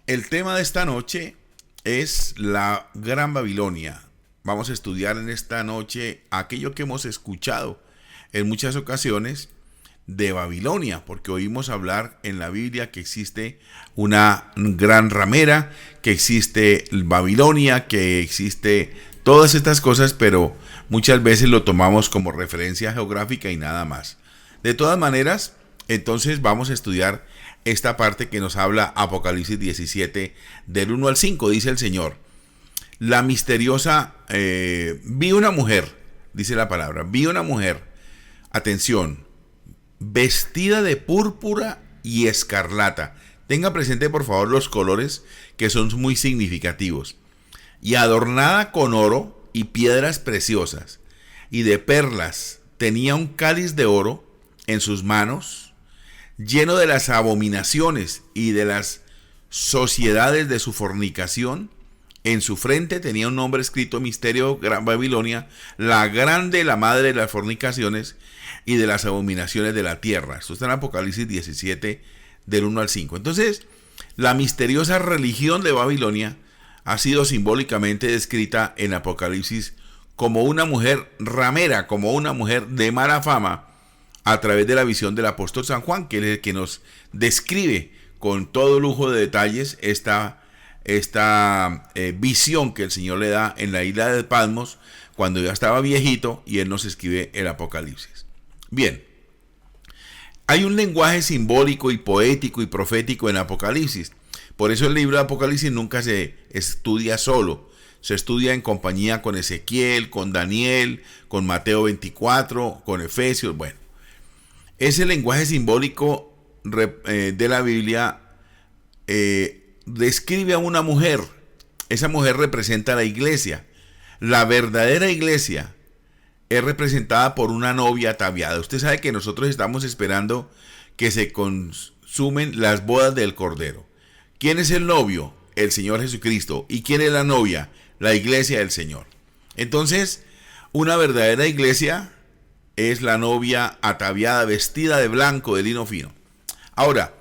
El tema de esta noche es la Gran Babilonia. Vamos a estudiar en esta noche aquello que hemos escuchado en muchas ocasiones de Babilonia, porque oímos hablar en la Biblia que existe una gran ramera, que existe Babilonia, que existe todas estas cosas, pero muchas veces lo tomamos como referencia geográfica y nada más. De todas maneras, entonces vamos a estudiar esta parte que nos habla Apocalipsis 17 del 1 al 5. Dice el Señor: la misteriosa, vi una mujer, dice la palabra, vi una mujer, atención, vestida de púrpura y escarlata. Tenga presente por favor los colores que son muy significativos. Y adornada con oro y piedras preciosas y de perlas. Tenía un cáliz de oro en sus manos, lleno de las abominaciones y de las sociedades de su fornicación. En su frente tenía un nombre escrito: Misterio, Gran Babilonia, la grande, la madre de las fornicaciones y de las abominaciones de la tierra. Esto está en Apocalipsis 17 del 1 al 5. Entonces, la misteriosa religión de Babilonia ha sido simbólicamente descrita en Apocalipsis como una mujer ramera, como una mujer de mala fama, a través de la visión del apóstol San Juan, que es el que nos describe con todo lujo de detalles esta visión que el Señor le da en la isla de Patmos cuando ya estaba viejito, y él nos escribe el Apocalipsis. Bien, hay un lenguaje simbólico y poético y profético en Apocalipsis. Por eso el libro de Apocalipsis nunca se estudia solo. Se estudia en compañía con Ezequiel, con Daniel, con Mateo 24, con Efesios. Bueno, ese lenguaje simbólico de la Biblia describe a una mujer. Esa mujer representa a la iglesia. La verdadera iglesia es representada por una novia ataviada. Usted sabe que nosotros estamos esperando que se consumen las bodas del Cordero. ¿Quién es el novio? El Señor Jesucristo. ¿Y quién es la novia? La iglesia del Señor. Entonces, una verdadera iglesia es la novia ataviada, vestida de blanco, de lino fino. Ahora,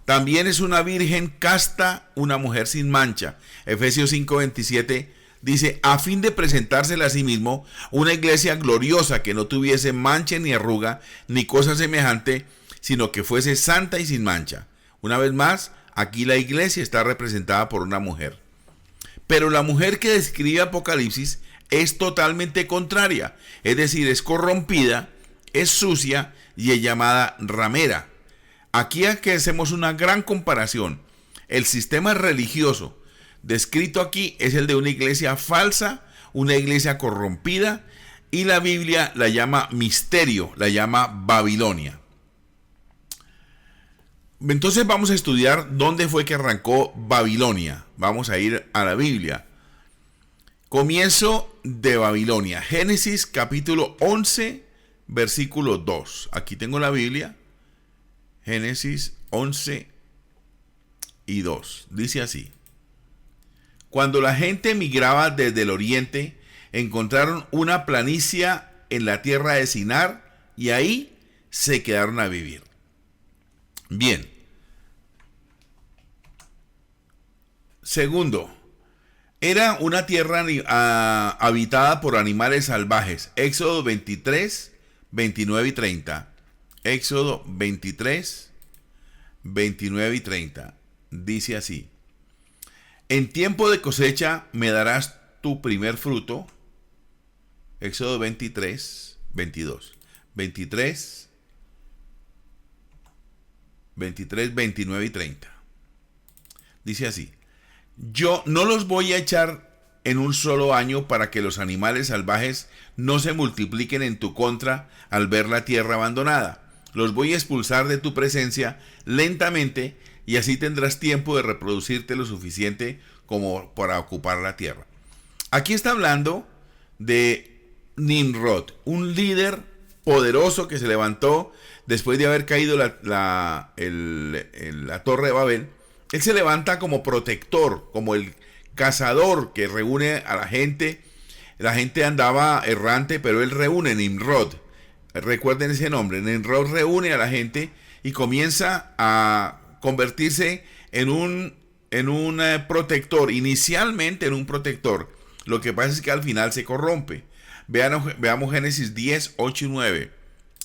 también es una virgen casta, una mujer sin mancha. Efesios 5:27 dice: a fin de presentársela a sí mismo una iglesia gloriosa, que no tuviese mancha ni arruga ni cosa semejante, sino que fuese santa y sin mancha. Una vez más, aquí la iglesia está representada por una mujer. Pero la mujer que describe Apocalipsis es totalmente contraria. Es decir, es corrompida, es sucia y es llamada ramera. Aquí hacemos una gran comparación. El sistema religioso descrito aquí es el de una iglesia falsa, una iglesia corrompida, y la Biblia la llama misterio, la llama Babilonia. Entonces vamos a estudiar dónde fue que arrancó Babilonia. Vamos a ir a la Biblia. Comienzo de Babilonia. Génesis capítulo 11, versículo 2. Aquí tengo la Biblia. Génesis 11 y 2. Dice así: cuando la gente migraba desde el oriente, encontraron una planicie en la tierra de Sinar y ahí se quedaron a vivir. Bien. Segundo, era una tierra habitada por animales salvajes. Éxodo 23, 29 y 30. Éxodo 23, 29 y 30. Dice así: en tiempo de cosecha me darás tu primer fruto. Éxodo 23, 22. 23, 29 y 30. Dice así: yo no los voy a echar en un solo año para que los animales salvajes no se multipliquen en tu contra al ver la tierra abandonada. Los voy a expulsar de tu presencia lentamente, y así tendrás tiempo de reproducirte lo suficiente como para ocupar la tierra. Aquí está hablando de Nimrod, un líder poderoso que se levantó después de haber caído la torre de Babel. Él se levanta como protector, como el cazador que reúne a la gente. La gente andaba errante, pero él reúne, Nimrod. Recuerden ese nombre. Nimrod reúne a la gente y comienza a convertirse en un protector, inicialmente en un protector. Lo que pasa es que al final se corrompe. Veamos Génesis 10, 8 y 9.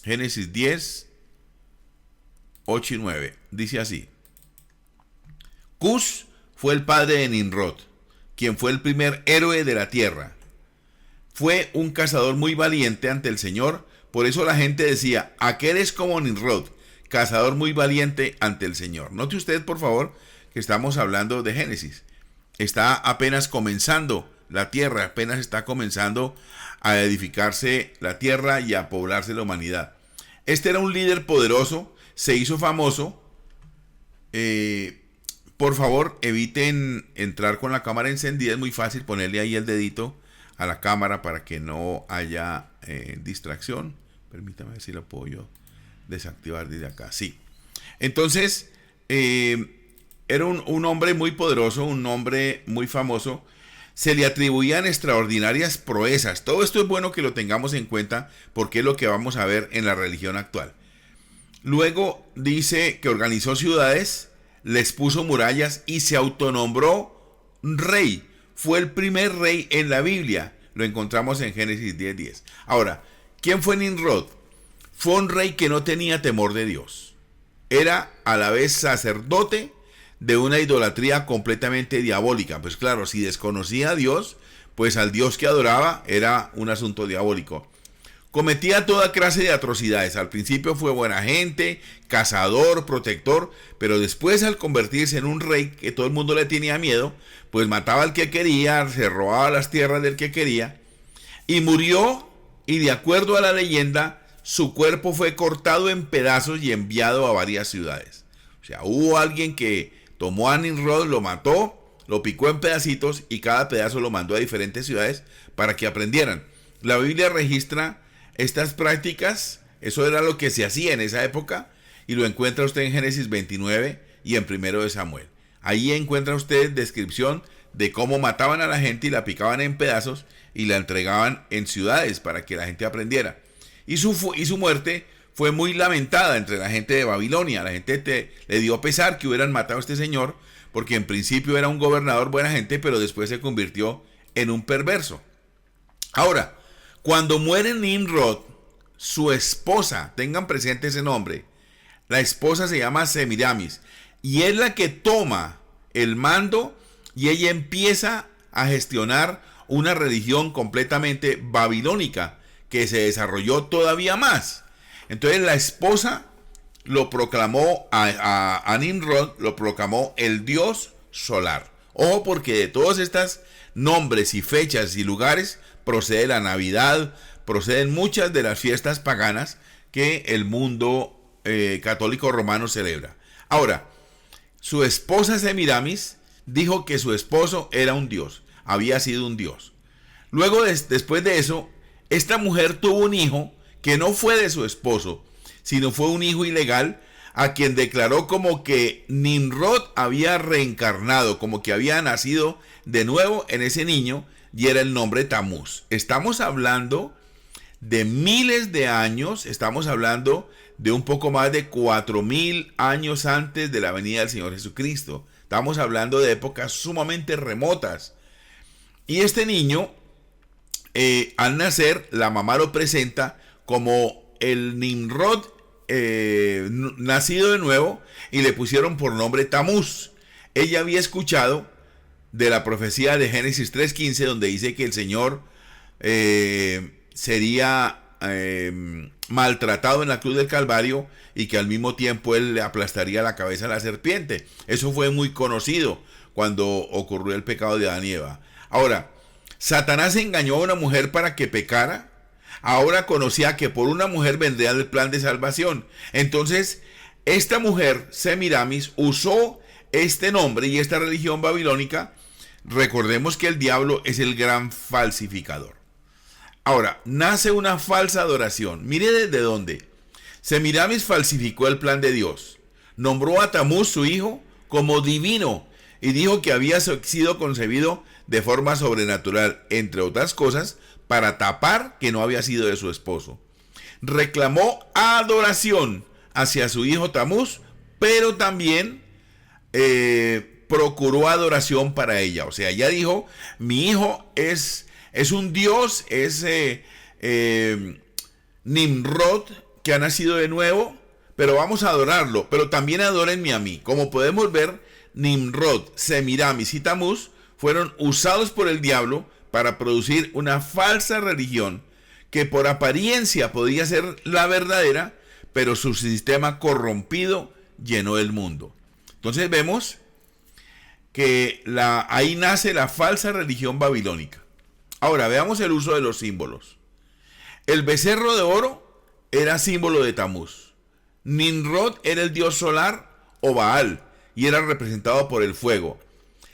Génesis 10, 8 y 9. Dice así. Cus fue el padre de Nimrod, quien fue el primer héroe de la tierra. Fue un cazador muy valiente ante el Señor. Por eso la gente decía, aquel es como Nimrod, cazador muy valiente ante el Señor. Note usted, por favor, que estamos hablando de Génesis. Está apenas comenzando la tierra, apenas está comenzando a edificarse la tierra y a poblarse la humanidad. Este era un líder poderoso, se hizo famoso. Por favor, eviten entrar con la cámara encendida. Es muy fácil ponerle ahí el dedito a la cámara para que no haya distracción. Permítame ver si lo puedo yo desactivar desde acá. Sí. Entonces, era un hombre muy poderoso, un hombre muy famoso. Se le atribuían extraordinarias proezas. Todo esto es bueno que lo tengamos en cuenta porque es lo que vamos a ver en la religión actual. Luego dice que organizó ciudades, les puso murallas y se autonombró rey. Fue el primer rey en la Biblia. Lo encontramos en Génesis 10:10. Ahora, ¿quién fue Nimrod? Fue un rey que no tenía temor de Dios. Era a la vez sacerdote de una idolatría completamente diabólica. Pues claro, si desconocía a Dios, pues al Dios que adoraba era un asunto diabólico. Cometía toda clase de atrocidades. Al principio fue buena gente, cazador, protector, pero después al convertirse en un rey que todo el mundo le tenía miedo, pues mataba al que quería, se robaba las tierras del que quería, y murió, y de acuerdo a la leyenda, su cuerpo fue cortado en pedazos y enviado a varias ciudades. O sea, hubo alguien que tomó a Nimrod, lo mató, lo picó en pedacitos y cada pedazo lo mandó a diferentes ciudades para que aprendieran. La Biblia registra estas prácticas, eso era lo que se hacía en esa época, y lo encuentra usted en Génesis 29 y en 1 de Samuel. Ahí encuentra usted descripción de cómo mataban a la gente y la picaban en pedazos y la entregaban en ciudades para que la gente aprendiera. Y su muerte fue muy lamentada entre la gente de Babilonia. La gente le dio pesar que hubieran matado a este señor, porque en principio era un gobernador buena gente, pero después se convirtió en un perverso. Ahora, cuando muere Nimrod, su esposa, tengan presente ese nombre, la esposa se llama Semiramis, y es la que toma el mando y ella empieza a gestionar una religión completamente babilónica que se desarrolló todavía más. Entonces la esposa lo proclamó a Nimrod, lo proclamó el dios solar. Ojo, porque de todos estos nombres y fechas y lugares procede la Navidad, proceden muchas de las fiestas paganas que el mundo católico romano celebra. Ahora, su esposa Semiramis dijo que su esposo era un dios, había sido un dios. Luego, después de eso, esta mujer tuvo un hijo que no fue de su esposo, sino fue un hijo ilegal, a quien declaró como que Nimrod había reencarnado, como que había nacido de nuevo en ese niño, y era el nombre Tamuz. Estamos hablando de miles de años, estamos hablando de un poco más de 4000 años antes de la venida del Señor Jesucristo. Estamos hablando de épocas sumamente remotas. Y este niño, al nacer, la mamá lo presenta como el Nimrod nacido de nuevo, y le pusieron por nombre Tamuz. Ella había escuchado de la profecía de Génesis 3:15, donde dice que el Señor sería maltratado en la cruz del Calvario y que al mismo tiempo él le aplastaría la cabeza a la serpiente. Eso fue muy conocido cuando ocurrió el pecado de Adán y Eva. Ahora, Satanás engañó a una mujer para que pecara. Ahora conocía que por una mujer vendría el plan de salvación. Entonces, esta mujer, Semiramis, usó este nombre y esta religión babilónica. Recordemos que el diablo es el gran falsificador. Ahora, nace una falsa adoración. Mire desde dónde. Semiramis falsificó el plan de Dios. Nombró a Tamuz, su hijo, como divino y dijo que había sido concebido de forma sobrenatural, entre otras cosas, para tapar que no había sido de su esposo. Reclamó adoración hacia su hijo Tamuz, pero también procuró adoración para ella. O sea, ella dijo, mi hijo es un dios, es Nimrod, que ha nacido de nuevo, pero vamos a adorarlo, pero también adórenme a mí. Como podemos ver, Nimrod, Semiramis y Tamuz fueron usados por el diablo para producir una falsa religión que por apariencia podía ser la verdadera, pero su sistema corrompido llenó el mundo. Entonces vemos que ahí nace la falsa religión babilónica. Ahora veamos el uso de los símbolos. El becerro de oro era símbolo de Tamuz. Nimrod era el dios solar o Baal y era representado por el fuego.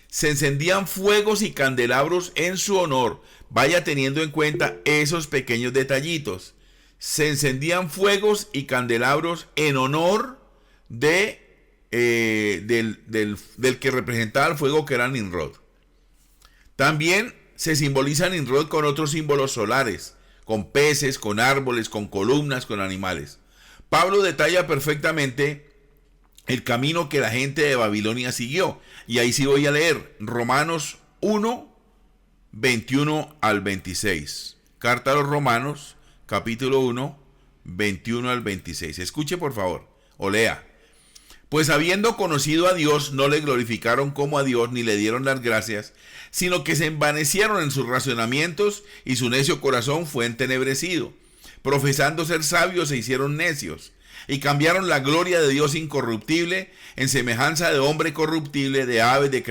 Se encendían fuegos y candelabros en su honor. Vaya teniendo en cuenta esos pequeños detallitos. Se encendían fuegos y candelabros en honor del que representaba el fuego, que era Nimrod. También se simboliza Nimrod con otros símbolos solares, con peces, con árboles, con columnas, con animales. Pablo detalla perfectamente el camino que la gente de Babilonia siguió. Y ahí sí voy a leer Romanos 1, 21 al 26. Carta a los Romanos, capítulo 1, 21 al 26. Escuche por favor, o lea. Pues habiendo conocido a Dios, no le glorificaron como a Dios, ni le dieron las gracias, sino que se envanecieron en sus razonamientos, y su necio corazón fue entenebrecido. Profesando ser sabios, se hicieron necios, y cambiaron la gloria de Dios incorruptible en semejanza de hombre corruptible, de aves, de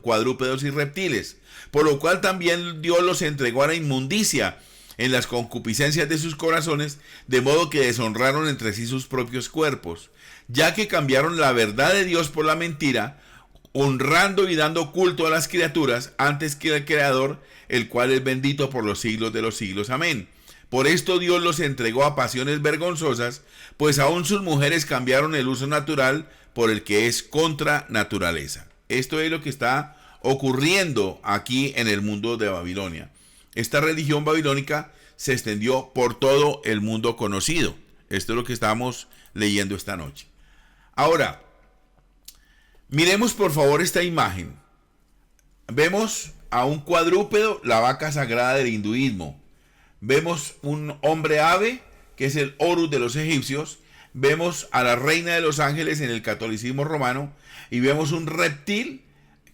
cuadrúpedos y reptiles. Por lo cual también Dios los entregó a la inmundicia en las concupiscencias de sus corazones, de modo que deshonraron entre sí sus propios cuerpos, ya que cambiaron la verdad de Dios por la mentira, honrando y dando culto a las criaturas antes que al Creador, el cual es bendito por los siglos de los siglos. Amén. Por esto Dios los entregó a pasiones vergonzosas, pues aún sus mujeres cambiaron el uso natural por el que es contra naturaleza. Esto es lo que está ocurriendo aquí en el mundo de Babilonia. Esta religión babilónica se extendió por todo el mundo conocido. Esto es lo que estamos leyendo esta noche. Ahora, miremos por favor esta imagen. Vemos a un cuadrúpedo, la vaca sagrada del hinduismo. Vemos un hombre ave, que es el Horus de los egipcios. Vemos a la reina de los ángeles en el catolicismo romano. Y vemos un reptil,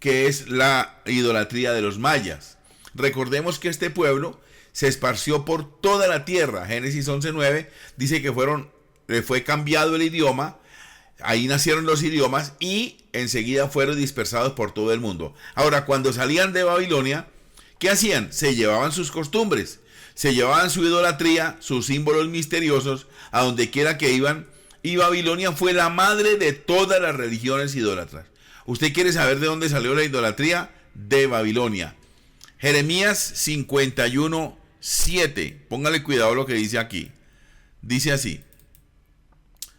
que es la idolatría de los mayas. Recordemos que este pueblo se esparció por toda la tierra. Génesis 11:9 dice que fue cambiado el idioma. Ahí nacieron los idiomas y enseguida fueron dispersados por todo el mundo. Ahora, cuando salían de Babilonia, ¿qué hacían? Se llevaban sus costumbres, se llevaban su idolatría, sus símbolos misteriosos, a donde quiera que iban. Y Babilonia fue la madre de todas las religiones idólatras. ¿Usted quiere saber de dónde salió la idolatría? De Babilonia. Jeremías 51:7. Póngale cuidado lo que dice aquí. Dice así: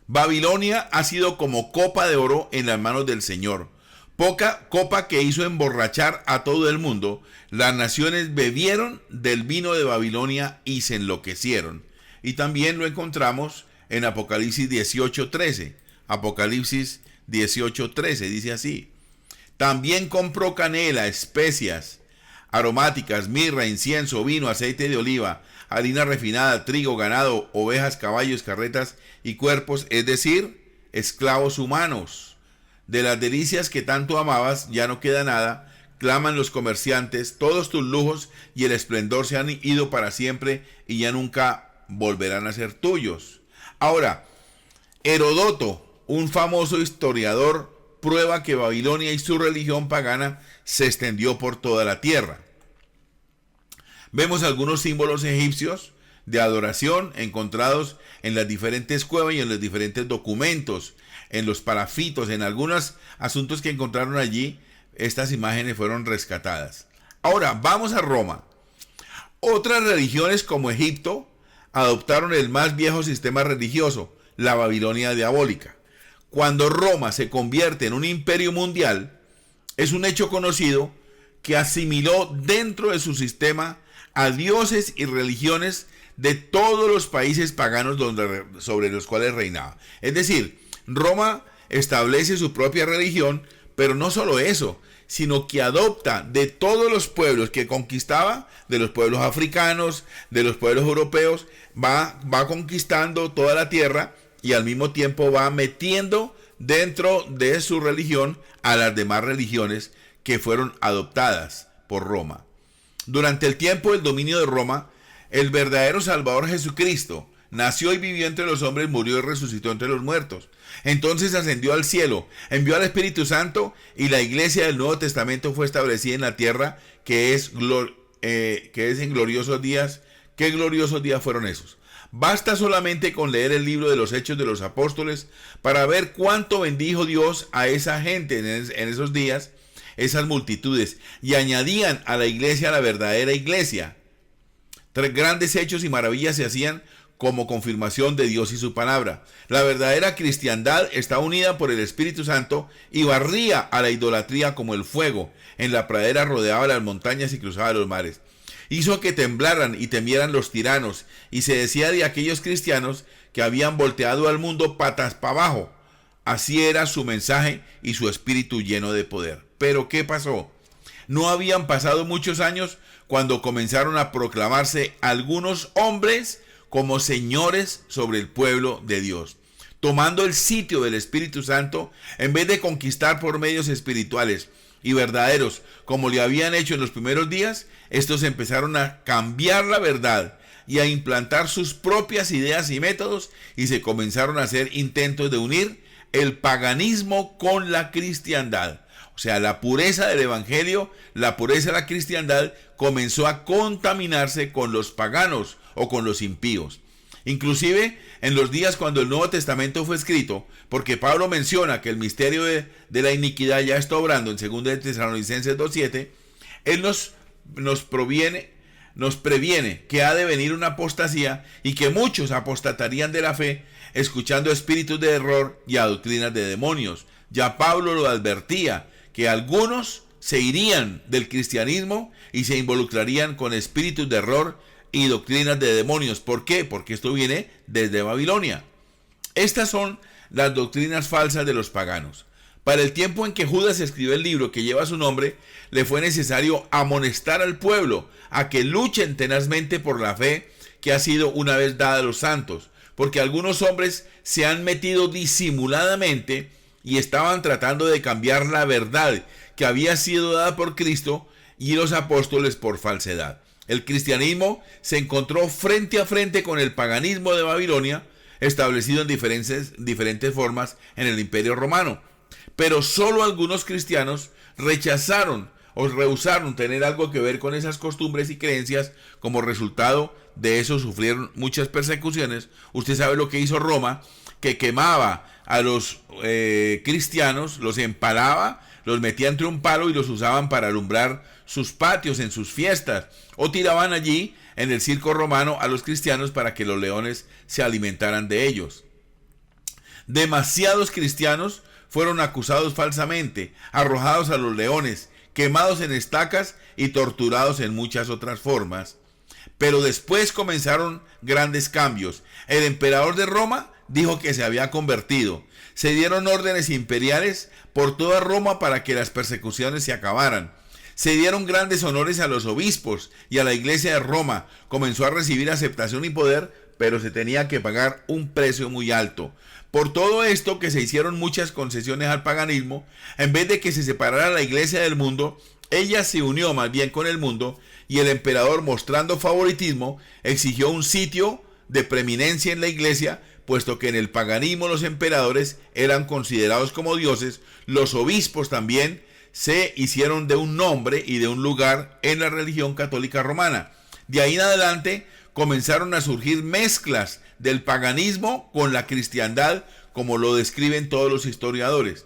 Babilonia ha sido como copa de oro en las manos del Señor, poca copa que hizo emborrachar a todo el mundo. Las naciones bebieron del vino de Babilonia y se enloquecieron. Y también lo encontramos en Apocalipsis 18:13. Apocalipsis 18:13 dice así: también compró canela, especias aromáticas, mirra, incienso, vino, aceite de oliva, harina refinada, trigo, ganado, ovejas, caballos, carretas y cuerpos, es decir, esclavos humanos. De las delicias que tanto amabas ya no queda nada, claman los comerciantes, todos tus lujos y el esplendor se han ido para siempre y ya nunca volverán a ser tuyos. Ahora, Heródoto, un famoso historiador, prueba que Babilonia y su religión pagana se extendió por toda la tierra. Vemos algunos símbolos egipcios de adoración encontrados en las diferentes cuevas y en los diferentes documentos, en los parafitos, en algunos asuntos que encontraron allí. Estas imágenes fueron rescatadas. Ahora, vamos a Roma. Otras religiones como Egipto adoptaron el más viejo sistema religioso, la Babilonia diabólica. Cuando Roma se convierte en un imperio mundial, es un hecho conocido que asimiló dentro de su sistema a dioses y religiones de todos los países paganos sobre los cuales reinaba. Es decir, Roma establece su propia religión, Pero no solo eso, sino que adopta de todos los pueblos que conquistaba, de los pueblos africanos, de los pueblos europeos, va conquistando toda la tierra y al mismo tiempo va metiendo dentro de su religión a las demás religiones que fueron adoptadas por Roma. Durante el tiempo del dominio de Roma, el verdadero Salvador Jesucristo nació y vivió entre los hombres, murió y resucitó entre los muertos. Entonces ascendió al cielo, envió al Espíritu Santo y la iglesia del Nuevo Testamento fue establecida en la tierra, que es en gloriosos días. ¿Qué gloriosos días fueron esos? Basta solamente con leer el libro de los Hechos de los Apóstoles para ver cuánto bendijo Dios a esa gente en esos días, esas multitudes, y añadían a la iglesia la verdadera iglesia. Grandes hechos y maravillas se hacían como confirmación de Dios y su palabra. La verdadera cristiandad está unida por el Espíritu Santo y barría a la idolatría como el fuego. En la pradera rodeaba las montañas y cruzaba los mares. Hizo que temblaran y temieran los tiranos, y se decía de aquellos cristianos que habían volteado al mundo patas para abajo. Así era su mensaje y su espíritu lleno de poder. Pero ¿qué pasó? No habían pasado muchos años cuando comenzaron a proclamarse algunos hombres como señores sobre el pueblo de Dios, tomando el sitio del Espíritu Santo en vez de conquistar por medios espirituales y verdaderos como le habían hecho en los primeros días. Estos empezaron a cambiar la verdad y a implantar sus propias ideas y métodos, y se comenzaron a hacer intentos de unir el paganismo con la cristiandad. O sea, la pureza del evangelio, la pureza de la cristiandad comenzó a contaminarse con los paganos o con los impíos. Inclusive en los días cuando el Nuevo Testamento fue escrito, porque Pablo menciona que el misterio de la iniquidad ya está obrando en 2 de Tesalonicenses 2:7, él nos previene que ha de venir una apostasía y que muchos apostatarían de la fe, escuchando espíritus de error y a doctrinas de demonios. Ya Pablo lo advertía, que algunos se irían del cristianismo y se involucrarían con espíritus de error y doctrinas de demonios. ¿Por qué? Porque esto viene desde Babilonia. Estas son las doctrinas falsas de los paganos. Para el tiempo en que Judas escribió el libro que lleva su nombre, le fue necesario amonestar al pueblo a que luchen tenazmente por la fe que ha sido una vez dada a los santos, porque algunos hombres se han metido disimuladamente y estaban tratando de cambiar la verdad que había sido dada por Cristo y los apóstoles por falsedad. El cristianismo se encontró frente a frente con el paganismo de Babilonia, establecido en diferentes formas en el Imperio Romano. Pero solo algunos cristianos rechazaron o rehusaron tener algo que ver con esas costumbres y creencias. Como resultado de eso sufrieron muchas persecuciones. Usted sabe lo que hizo Roma, que quemaba a los cristianos, los empalaba, los metía entre un palo y los usaban para alumbrar sus patios en sus fiestas, o tiraban allí en el circo romano a los cristianos para que los leones se alimentaran de ellos. Demasiados cristianos fueron acusados falsamente, arrojados a los leones, quemados en estacas y torturados en muchas otras formas. Pero después comenzaron grandes cambios. El emperador de Roma dijo que se había convertido. Se dieron órdenes imperiales por toda Roma para que las persecuciones se acabaran. Se dieron grandes honores a los obispos y a la iglesia de Roma. Comenzó a recibir aceptación y poder, pero se tenía que pagar un precio muy alto. Por todo esto, que se hicieron muchas concesiones al paganismo, en vez de que se separara la iglesia del mundo, ella se unió más bien con el mundo, y el emperador, mostrando favoritismo, exigió un sitio de preeminencia en la iglesia, puesto que en el paganismo los emperadores eran considerados como dioses. Los obispos también se hicieron de un nombre y de un lugar en la religión católica romana. De ahí en adelante comenzaron a surgir mezclas del paganismo con la cristiandad, como lo describen todos los historiadores.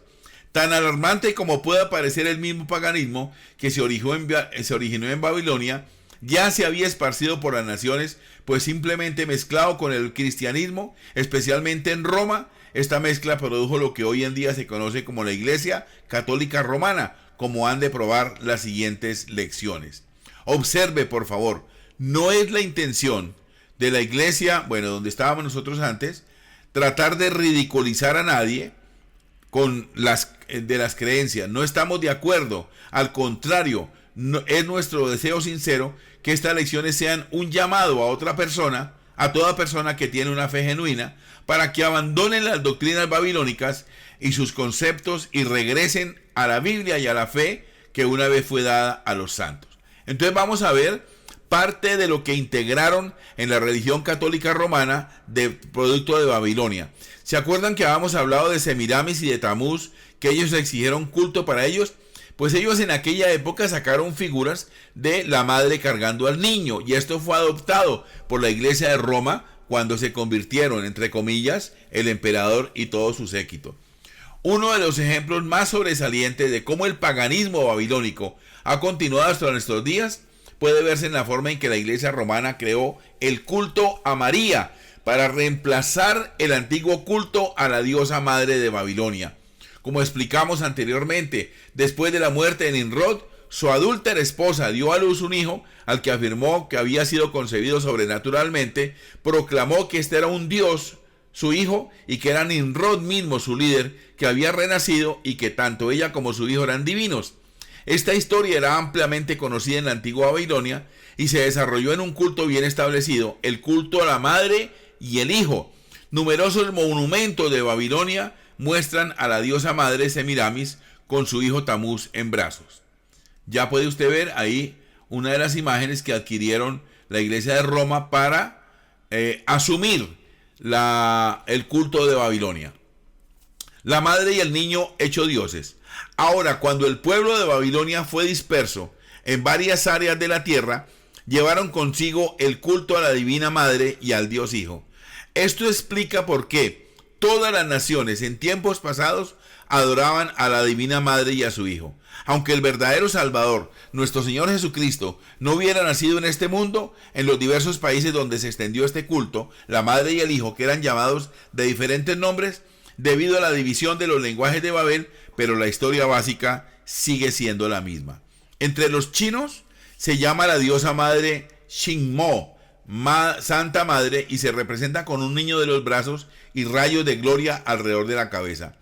Tan alarmante como pueda parecer el mismo paganismo que se originó en Babilonia, ya se había esparcido por las naciones, pues simplemente mezclado con el cristianismo, especialmente en Roma. Esta mezcla produjo lo que hoy en día se conoce como la Iglesia Católica Romana, como han de probar las siguientes lecciones. Observe, por favor, no es la intención de la iglesia, donde estábamos nosotros antes, tratar de ridiculizar a nadie, con de las creencias, no estamos de acuerdo. Al contrario, es nuestro deseo sincero que estas lecciones sean un llamado a otra persona, a toda persona que tiene una fe genuina, para que abandonen las doctrinas babilónicas y sus conceptos y regresen a la Biblia y a la fe que una vez fue dada a los santos. Entonces vamos a ver parte de lo que integraron en la religión católica romana de producto de Babilonia. ¿Se acuerdan que habíamos hablado de Semiramis y de Tamuz, que ellos exigieron culto para ellos? Pues ellos en aquella época sacaron figuras de la madre cargando al niño, y esto fue adoptado por la iglesia de Roma cuando se convirtieron, entre comillas, el emperador y todo su séquito. Uno de los ejemplos más sobresalientes de cómo el paganismo babilónico ha continuado hasta nuestros días puede verse en la forma en que la iglesia romana creó el culto a María para reemplazar el antiguo culto a la diosa madre de Babilonia. Como explicamos anteriormente, después de la muerte de Nimrod, su adúltera esposa dio a luz un hijo al que afirmó que había sido concebido sobrenaturalmente, proclamó que este era un dios, su hijo, y que era Nimrod mismo su líder, que había renacido y que tanto ella como su hijo eran divinos. Esta historia era ampliamente conocida en la antigua Babilonia y se desarrolló en un culto bien establecido, el culto a la madre y el hijo. Numerosos monumentos de Babilonia muestran a la diosa madre Semiramis con su hijo Tamuz en brazos. Ya puede usted ver ahí una de las imágenes que adquirieron la iglesia de Roma para asumir el culto de Babilonia. La madre y el niño hecho dioses. Ahora, cuando el pueblo de Babilonia fue disperso en varias áreas de la tierra, llevaron consigo el culto a la divina madre y al Dios Hijo. Esto explica por qué todas las naciones en tiempos pasados adoraban a la divina madre y a su Hijo. Aunque el verdadero Salvador, nuestro Señor Jesucristo, no hubiera nacido en este mundo, en los diversos países donde se extendió este culto, la madre y el Hijo, que eran llamados de diferentes nombres, debido a la división de los lenguajes de Babel, pero la historia básica sigue siendo la misma. Entre los chinos se llama la diosa madre Xingmo, Santa Madre, y se representa con un niño de los brazos y rayos de gloria alrededor de la cabeza.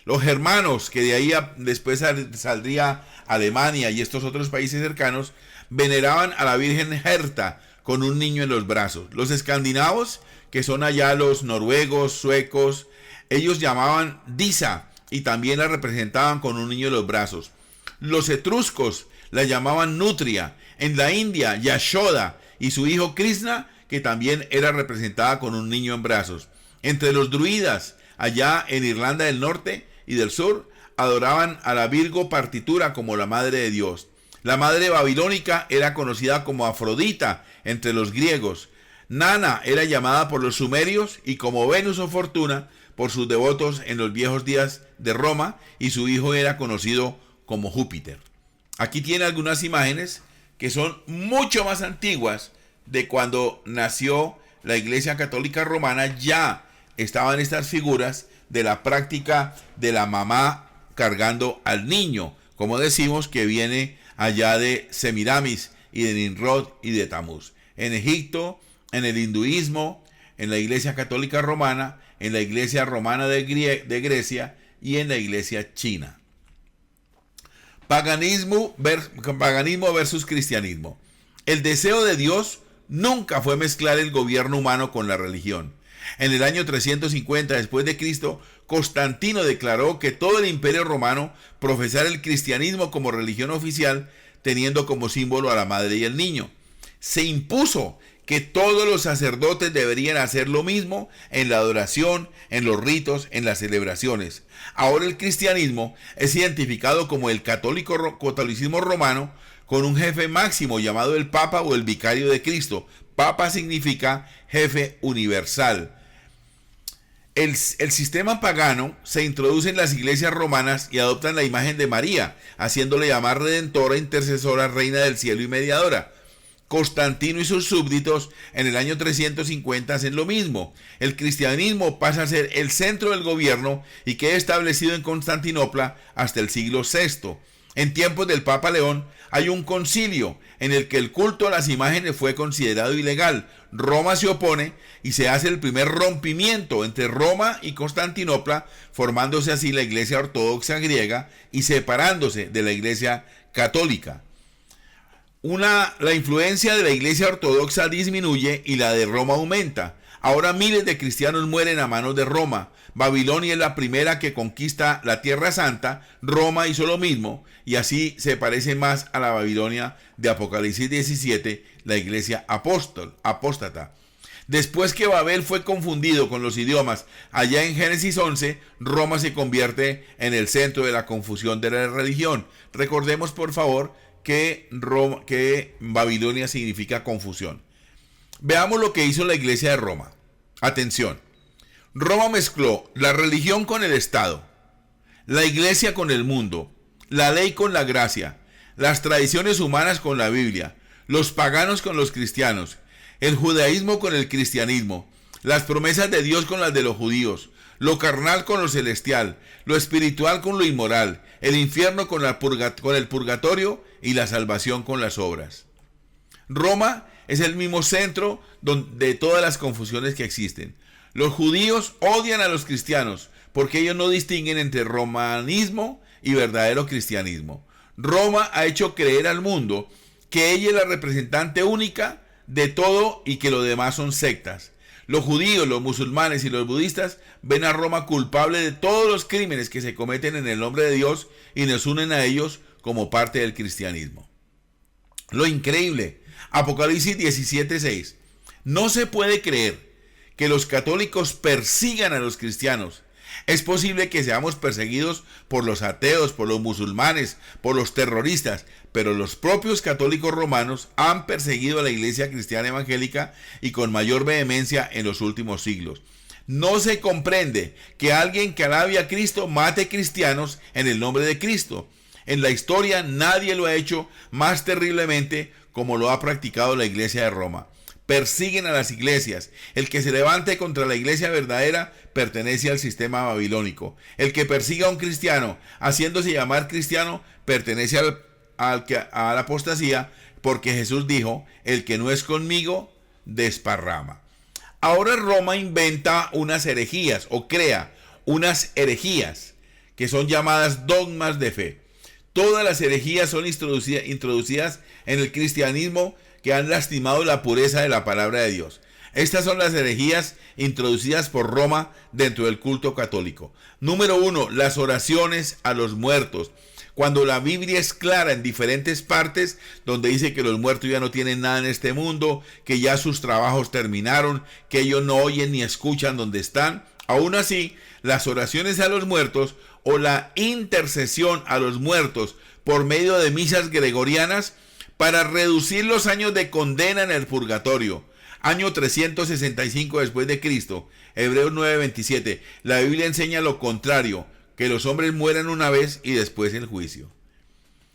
Los germanos, que de ahí después saldría Alemania y estos otros países cercanos, veneraban a la Virgen Herta con un niño en los brazos. Los escandinavos, que son allá los noruegos, suecos, ellos llamaban Disa y también la representaban con un niño en los brazos. Los etruscos la llamaban Nutria. En la India, Yashoda y su hijo Krishna, que también era representada con un niño en brazos. Entre los druidas, allá en Irlanda del Norte y del Sur, adoraban a la Virgo Partitura como la madre de Dios. La madre babilónica era conocida como Afrodita entre los griegos. Nana era llamada por los sumerios y como Venus o Fortuna por sus devotos en los viejos días de Roma, y su hijo era conocido como Júpiter. Aquí tiene algunas imágenes que son mucho más antiguas de cuando nació la Iglesia Católica Romana. Ya estaban estas figuras de la práctica de la mamá cargando al niño, como decimos, que viene allá de Semiramis y de Nimrod y de Tamuz. En Egipto, en el hinduismo, en la Iglesia Católica Romana, en la Iglesia Romana de Grecia y en la Iglesia China. Paganismo versus cristianismo. El deseo de Dios nunca fue mezclar el gobierno humano con la religión. En el año 350 después de Cristo, Constantino declaró que todo el imperio romano profesara el cristianismo como religión oficial, teniendo como símbolo a la madre y el niño. Se impuso que todos los sacerdotes deberían hacer lo mismo en la adoración, en los ritos, en las celebraciones. Ahora el cristianismo es identificado como el catolicismo romano, con un jefe máximo llamado el Papa o el Vicario de Cristo. Papa significa jefe universal. El sistema pagano se introduce en las iglesias romanas y adoptan la imagen de María, haciéndole llamar redentora, intercesora, reina del cielo y mediadora. Constantino y sus súbditos en el año 350 hacen lo mismo. El cristianismo pasa a ser el centro del gobierno y queda establecido en Constantinopla hasta el siglo VI. En tiempos del Papa León, hay un concilio en el que el culto a las imágenes fue considerado ilegal. Roma se opone y se hace el primer rompimiento entre Roma y Constantinopla, formándose así la Iglesia Ortodoxa griega y separándose de la Iglesia Católica. La influencia de la Iglesia Ortodoxa disminuye y la de Roma aumenta. Ahora miles de cristianos mueren a manos de Roma. Babilonia es la primera que conquista la Tierra Santa. Roma hizo lo mismo y así se parece más a la Babilonia de Apocalipsis 17, la iglesia apóstata. Después que Babel fue confundido con los idiomas, allá en Génesis 11, Roma se convierte en el centro de la confusión de la religión. Recordemos, por favor, que Babilonia significa confusión. Veamos lo que hizo la iglesia de Roma. Atención. Roma mezcló la religión con el Estado, la iglesia con el mundo, la ley con la gracia, las tradiciones humanas con la Biblia, los paganos con los cristianos, el judaísmo con el cristianismo, las promesas de Dios con las de los judíos, lo carnal con lo celestial, lo espiritual con lo inmoral, el infierno con el purgatorio y la salvación con las obras. Roma es el mismo centro de todas las confusiones que existen. Los judíos odian a los cristianos porque ellos no distinguen entre romanismo y verdadero cristianismo. Roma ha hecho creer al mundo que ella es la representante única de todo y que lo demás son sectas. Los judíos, los musulmanes y los budistas ven a Roma culpable de todos los crímenes que se cometen en el nombre de Dios y nos unen a ellos como parte del cristianismo. Lo increíble, Apocalipsis 17:6. No se puede creer que los católicos persigan a los cristianos. Es posible que seamos perseguidos por los ateos, por los musulmanes, por los terroristas, pero los propios católicos romanos han perseguido a la iglesia cristiana evangélica y con mayor vehemencia en los últimos siglos. No se comprende que alguien que alabe a Cristo mate cristianos en el nombre de Cristo. En la historia nadie lo ha hecho más terriblemente como lo ha practicado la iglesia de Roma. Persiguen a las iglesias. El que se levante contra la iglesia verdadera pertenece al sistema babilónico. El que persiga a un cristiano haciéndose llamar cristiano pertenece a la apostasía, porque Jesús dijo: el que no es conmigo desparrama. Ahora Roma inventa unas herejías, o crea unas herejías que son llamadas dogmas de fe. Todas las herejías son introducidas en el cristianismo que han lastimado la pureza de la palabra de Dios. Estas son las herejías introducidas por Roma dentro del culto católico. Número 1, las oraciones a los muertos. Cuando la Biblia es clara en diferentes partes, donde dice que los muertos ya no tienen nada en este mundo, que ya sus trabajos terminaron, que ellos no oyen ni escuchan donde están, aún así, las oraciones a los muertos o la intercesión a los muertos por medio de misas gregorianas para reducir los años de condena en el purgatorio. Año 365 después de Cristo, Hebreos 9:27. La Biblia enseña lo contrario, que los hombres mueran una vez y después el juicio.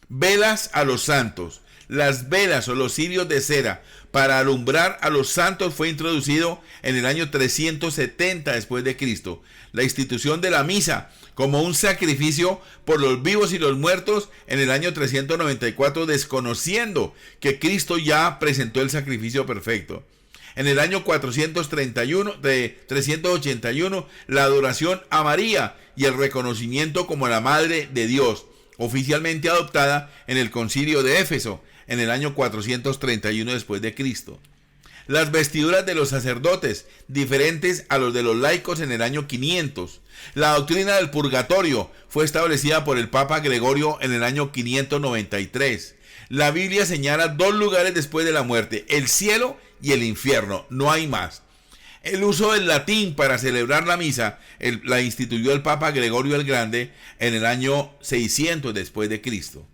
Velas a los santos. Las velas o los cirios de cera para alumbrar a los santos fue introducido en el año 370 después de Cristo. La institución de la misa como un sacrificio por los vivos y los muertos en el año 394, desconociendo que Cristo ya presentó el sacrificio perfecto. En el año 381, la adoración a María y el reconocimiento como la Madre de Dios, oficialmente adoptada en el Concilio de Éfeso, en el año 431 después de Cristo. Las vestiduras de los sacerdotes, diferentes a los de los laicos en el año 500. La doctrina del purgatorio fue establecida por el Papa Gregorio en el año 593. La Biblia señala dos lugares después de la muerte: el cielo y el infierno, no hay más. El uso del latín para celebrar la misa la instituyó el Papa Gregorio el Grande en el año 600 después de Cristo.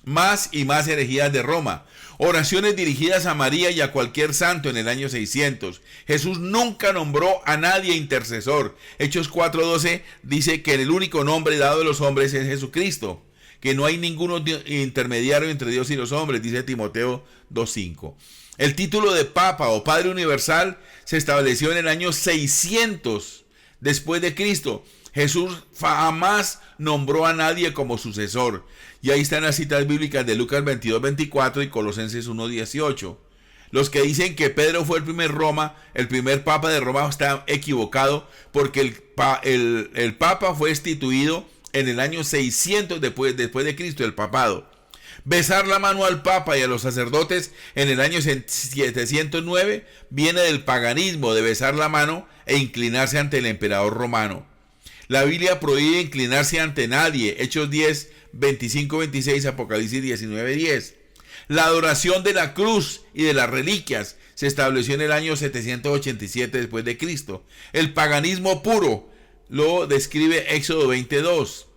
Más y más herejías de Roma. Oraciones dirigidas a María y a cualquier santo en el año 600. Jesús nunca nombró a nadie intercesor. Hechos 4:12 dice que el único nombre dado a los hombres es Jesucristo, que no hay ningún intermediario entre Dios y los hombres, dice Timoteo 2:5. El título de Papa o Padre Universal se estableció en el año 600 después de Cristo. Jesús jamás nombró a nadie como sucesor. Y ahí están las citas bíblicas de Lucas 22:24 y Colosenses 1:18. Los que dicen que Pedro fue el primer papa de Roma, está equivocado, porque el papa fue instituido en el año 600 después de Cristo, el papado. Besar la mano al papa y a los sacerdotes en el año 709 viene del paganismo de besar la mano e inclinarse ante el emperador romano. La Biblia prohíbe inclinarse ante nadie. Hechos 10, 25, 26, Apocalipsis 19, 10. La adoración de la cruz y de las reliquias se estableció en el año 787 después de Cristo. El paganismo puro lo describe Éxodo 22.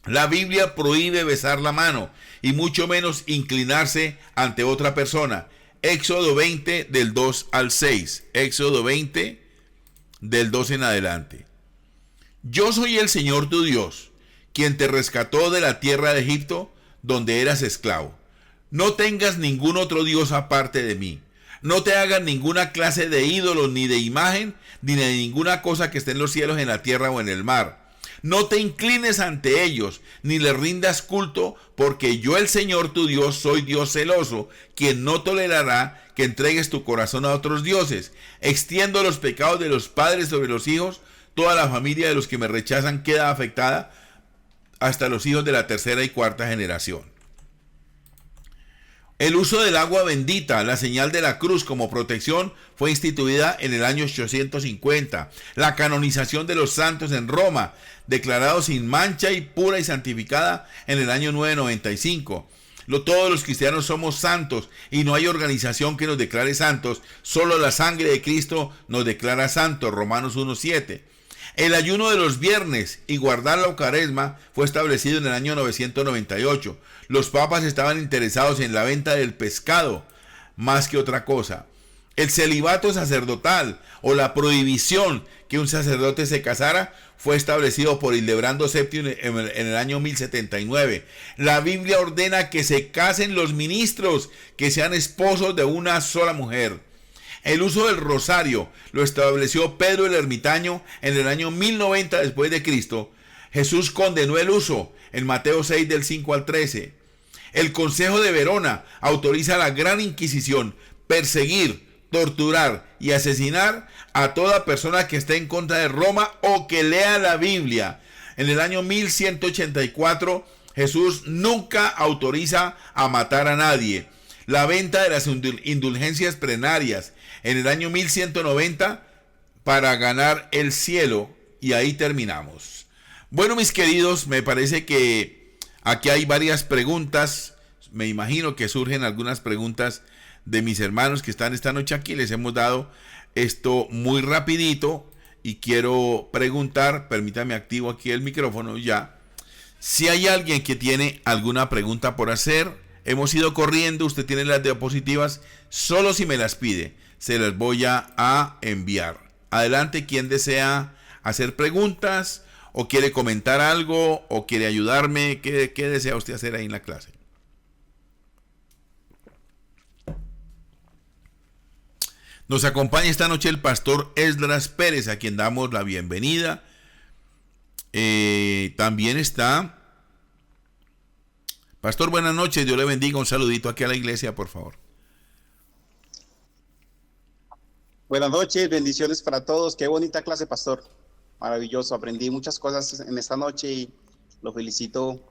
La Biblia prohíbe besar la mano y mucho menos inclinarse ante otra persona. Éxodo 20 del 2 al 6. Éxodo 20 del 2 en adelante. Yo soy el Señor tu Dios, quien te rescató de la tierra de Egipto, donde eras esclavo. No tengas ningún otro Dios aparte de mí. No te hagas ninguna clase de ídolo, ni de imagen, ni de ninguna cosa que esté en los cielos, en la tierra o en el mar. No te inclines ante ellos, ni les rindas culto, porque yo, el Señor tu Dios, soy Dios celoso, quien no tolerará que entregues tu corazón a otros dioses. Extiendo los pecados de los padres sobre los hijos. Toda la familia de los que me rechazan queda afectada, hasta los hijos de la tercera y cuarta generación. El uso del agua bendita, la señal de la cruz como protección, fue instituida en el año 850. La canonización de los santos en Roma, declarado sin mancha y pura y santificada en el año 995. Todos los cristianos somos santos y no hay organización que nos declare santos. Solo la sangre de Cristo nos declara santos. Romanos 1:7. El ayuno de los viernes y guardar la cuaresma fue establecido en el año 998. Los papas estaban interesados en la venta del pescado más que otra cosa. El celibato sacerdotal o la prohibición que un sacerdote se casara fue establecido por Hildebrando VII en el año 1079. La Biblia ordena que se casen los ministros, que sean esposos de una sola mujer. El uso del rosario lo estableció Pedro el Ermitaño en el año 1090 después de Cristo. Jesús condenó el uso en Mateo 6 del 5 al 13. El Consejo de Verona autoriza la Gran Inquisición, perseguir, torturar y asesinar a toda persona que esté en contra de Roma o que lea la Biblia. En el año 1184 Jesús nunca autoriza a matar a nadie. La venta de las indulgencias plenarias en el año 1190 para ganar el cielo, y ahí terminamos. Bueno, mis queridos, me parece que aquí hay varias preguntas. Me imagino que surgen algunas preguntas de mis hermanos que están esta noche aquí. Les hemos dado esto muy rapidito y quiero preguntar, permítame, activo aquí el micrófono ya, si hay alguien que tiene alguna pregunta por hacer. Hemos ido corriendo, usted tiene las diapositivas, solo si me las pide, se las voy a enviar. Adelante, quien desea hacer preguntas o quiere comentar algo o quiere ayudarme, ¿qué desea usted hacer ahí en la clase? Nos acompaña esta noche el pastor Esdras Pérez, a quien damos la bienvenida. También está... Pastor, buenas noches, Dios le bendiga, un saludito aquí a la iglesia, por favor. Buenas noches, bendiciones para todos. Qué bonita clase, pastor. Maravilloso, aprendí muchas cosas en esta noche y lo felicito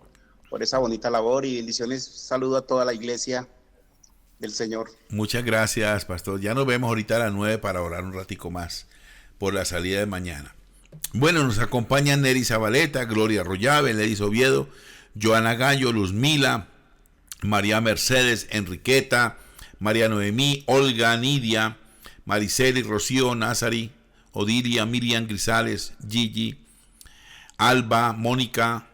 por esa bonita labor y bendiciones. Saludo a toda la iglesia del Señor. Muchas gracias, pastor. Ya nos vemos ahorita a las 9 para orar un ratico más por la salida de mañana. Bueno, nos acompañan Neri Zabaleta, Gloria Arroyave, Ledis Oviedo, Joana Gallo, Luzmila, María Mercedes, Enriqueta, María Noemí, Olga, Nidia, Mariceli, Rocío, Nazari, Odilia, Miriam Grisales, Gigi, Alba, Mónica,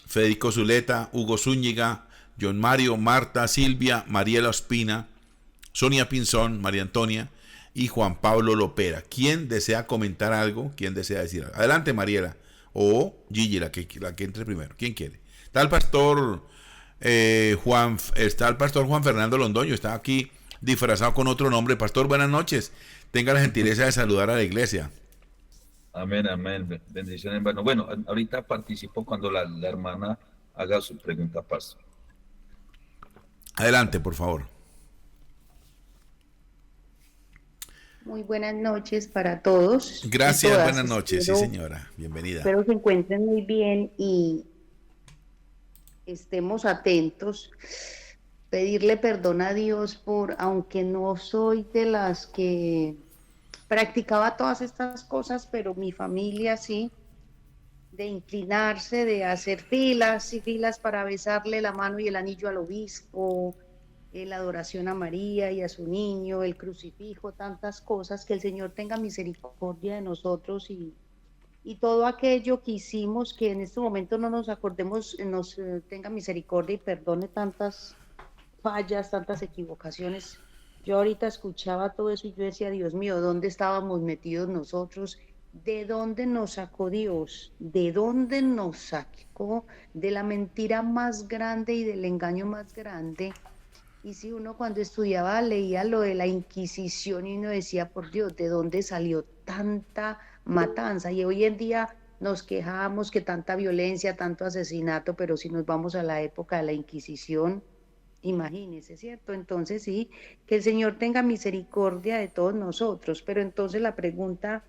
Federico Zuleta, Hugo Zúñiga, John Mario, Marta, Silvia, Mariela Ospina, Sonia Pinzón, María Antonia y Juan Pablo Lopera. ¿Quién desea comentar algo? ¿Quién desea decir algo? Adelante, Mariela. O Gigi, la que entre primero. ¿Quién quiere? Está el pastor Juan Fernando Londoño, está aquí disfrazado con otro nombre. Pastor, buenas noches. Tenga la gentileza de saludar a la iglesia. Amén, amén. Bendiciones, hermano. Bueno, ahorita participo cuando la hermana haga su pregunta, pastor. Adelante, por favor. Muy buenas noches para todos y Gracias, todas. buenas noches, sí señora, bienvenida. Espero se encuentren muy bien y estemos atentos. Pedirle perdón a Dios por, aunque no soy de las que practicaba todas estas cosas, pero mi familia sí, de inclinarse, de hacer filas y filas para besarle la mano y el anillo al obispo, la adoración a María y a su niño, el crucifijo, tantas cosas. Que el Señor tenga misericordia de nosotros y todo aquello que hicimos, que en este momento no nos acordemos, nos tenga misericordia y perdone tantas fallas, tantas equivocaciones. Yo ahorita escuchaba todo eso y yo decía, Dios mío, ¿dónde estábamos metidos nosotros? ¿De dónde nos sacó Dios? ¿De dónde nos sacó? De la mentira más grande y del engaño más grande. Y si uno cuando estudiaba leía lo de la Inquisición y uno decía, por Dios, ¿de dónde salió tanta matanza? Y hoy en día nos quejamos que tanta violencia, tanto asesinato, pero si nos vamos a la época de la Inquisición, imagínese, ¿cierto? Entonces sí, que el Señor tenga misericordia de todos nosotros, pero entonces la pregunta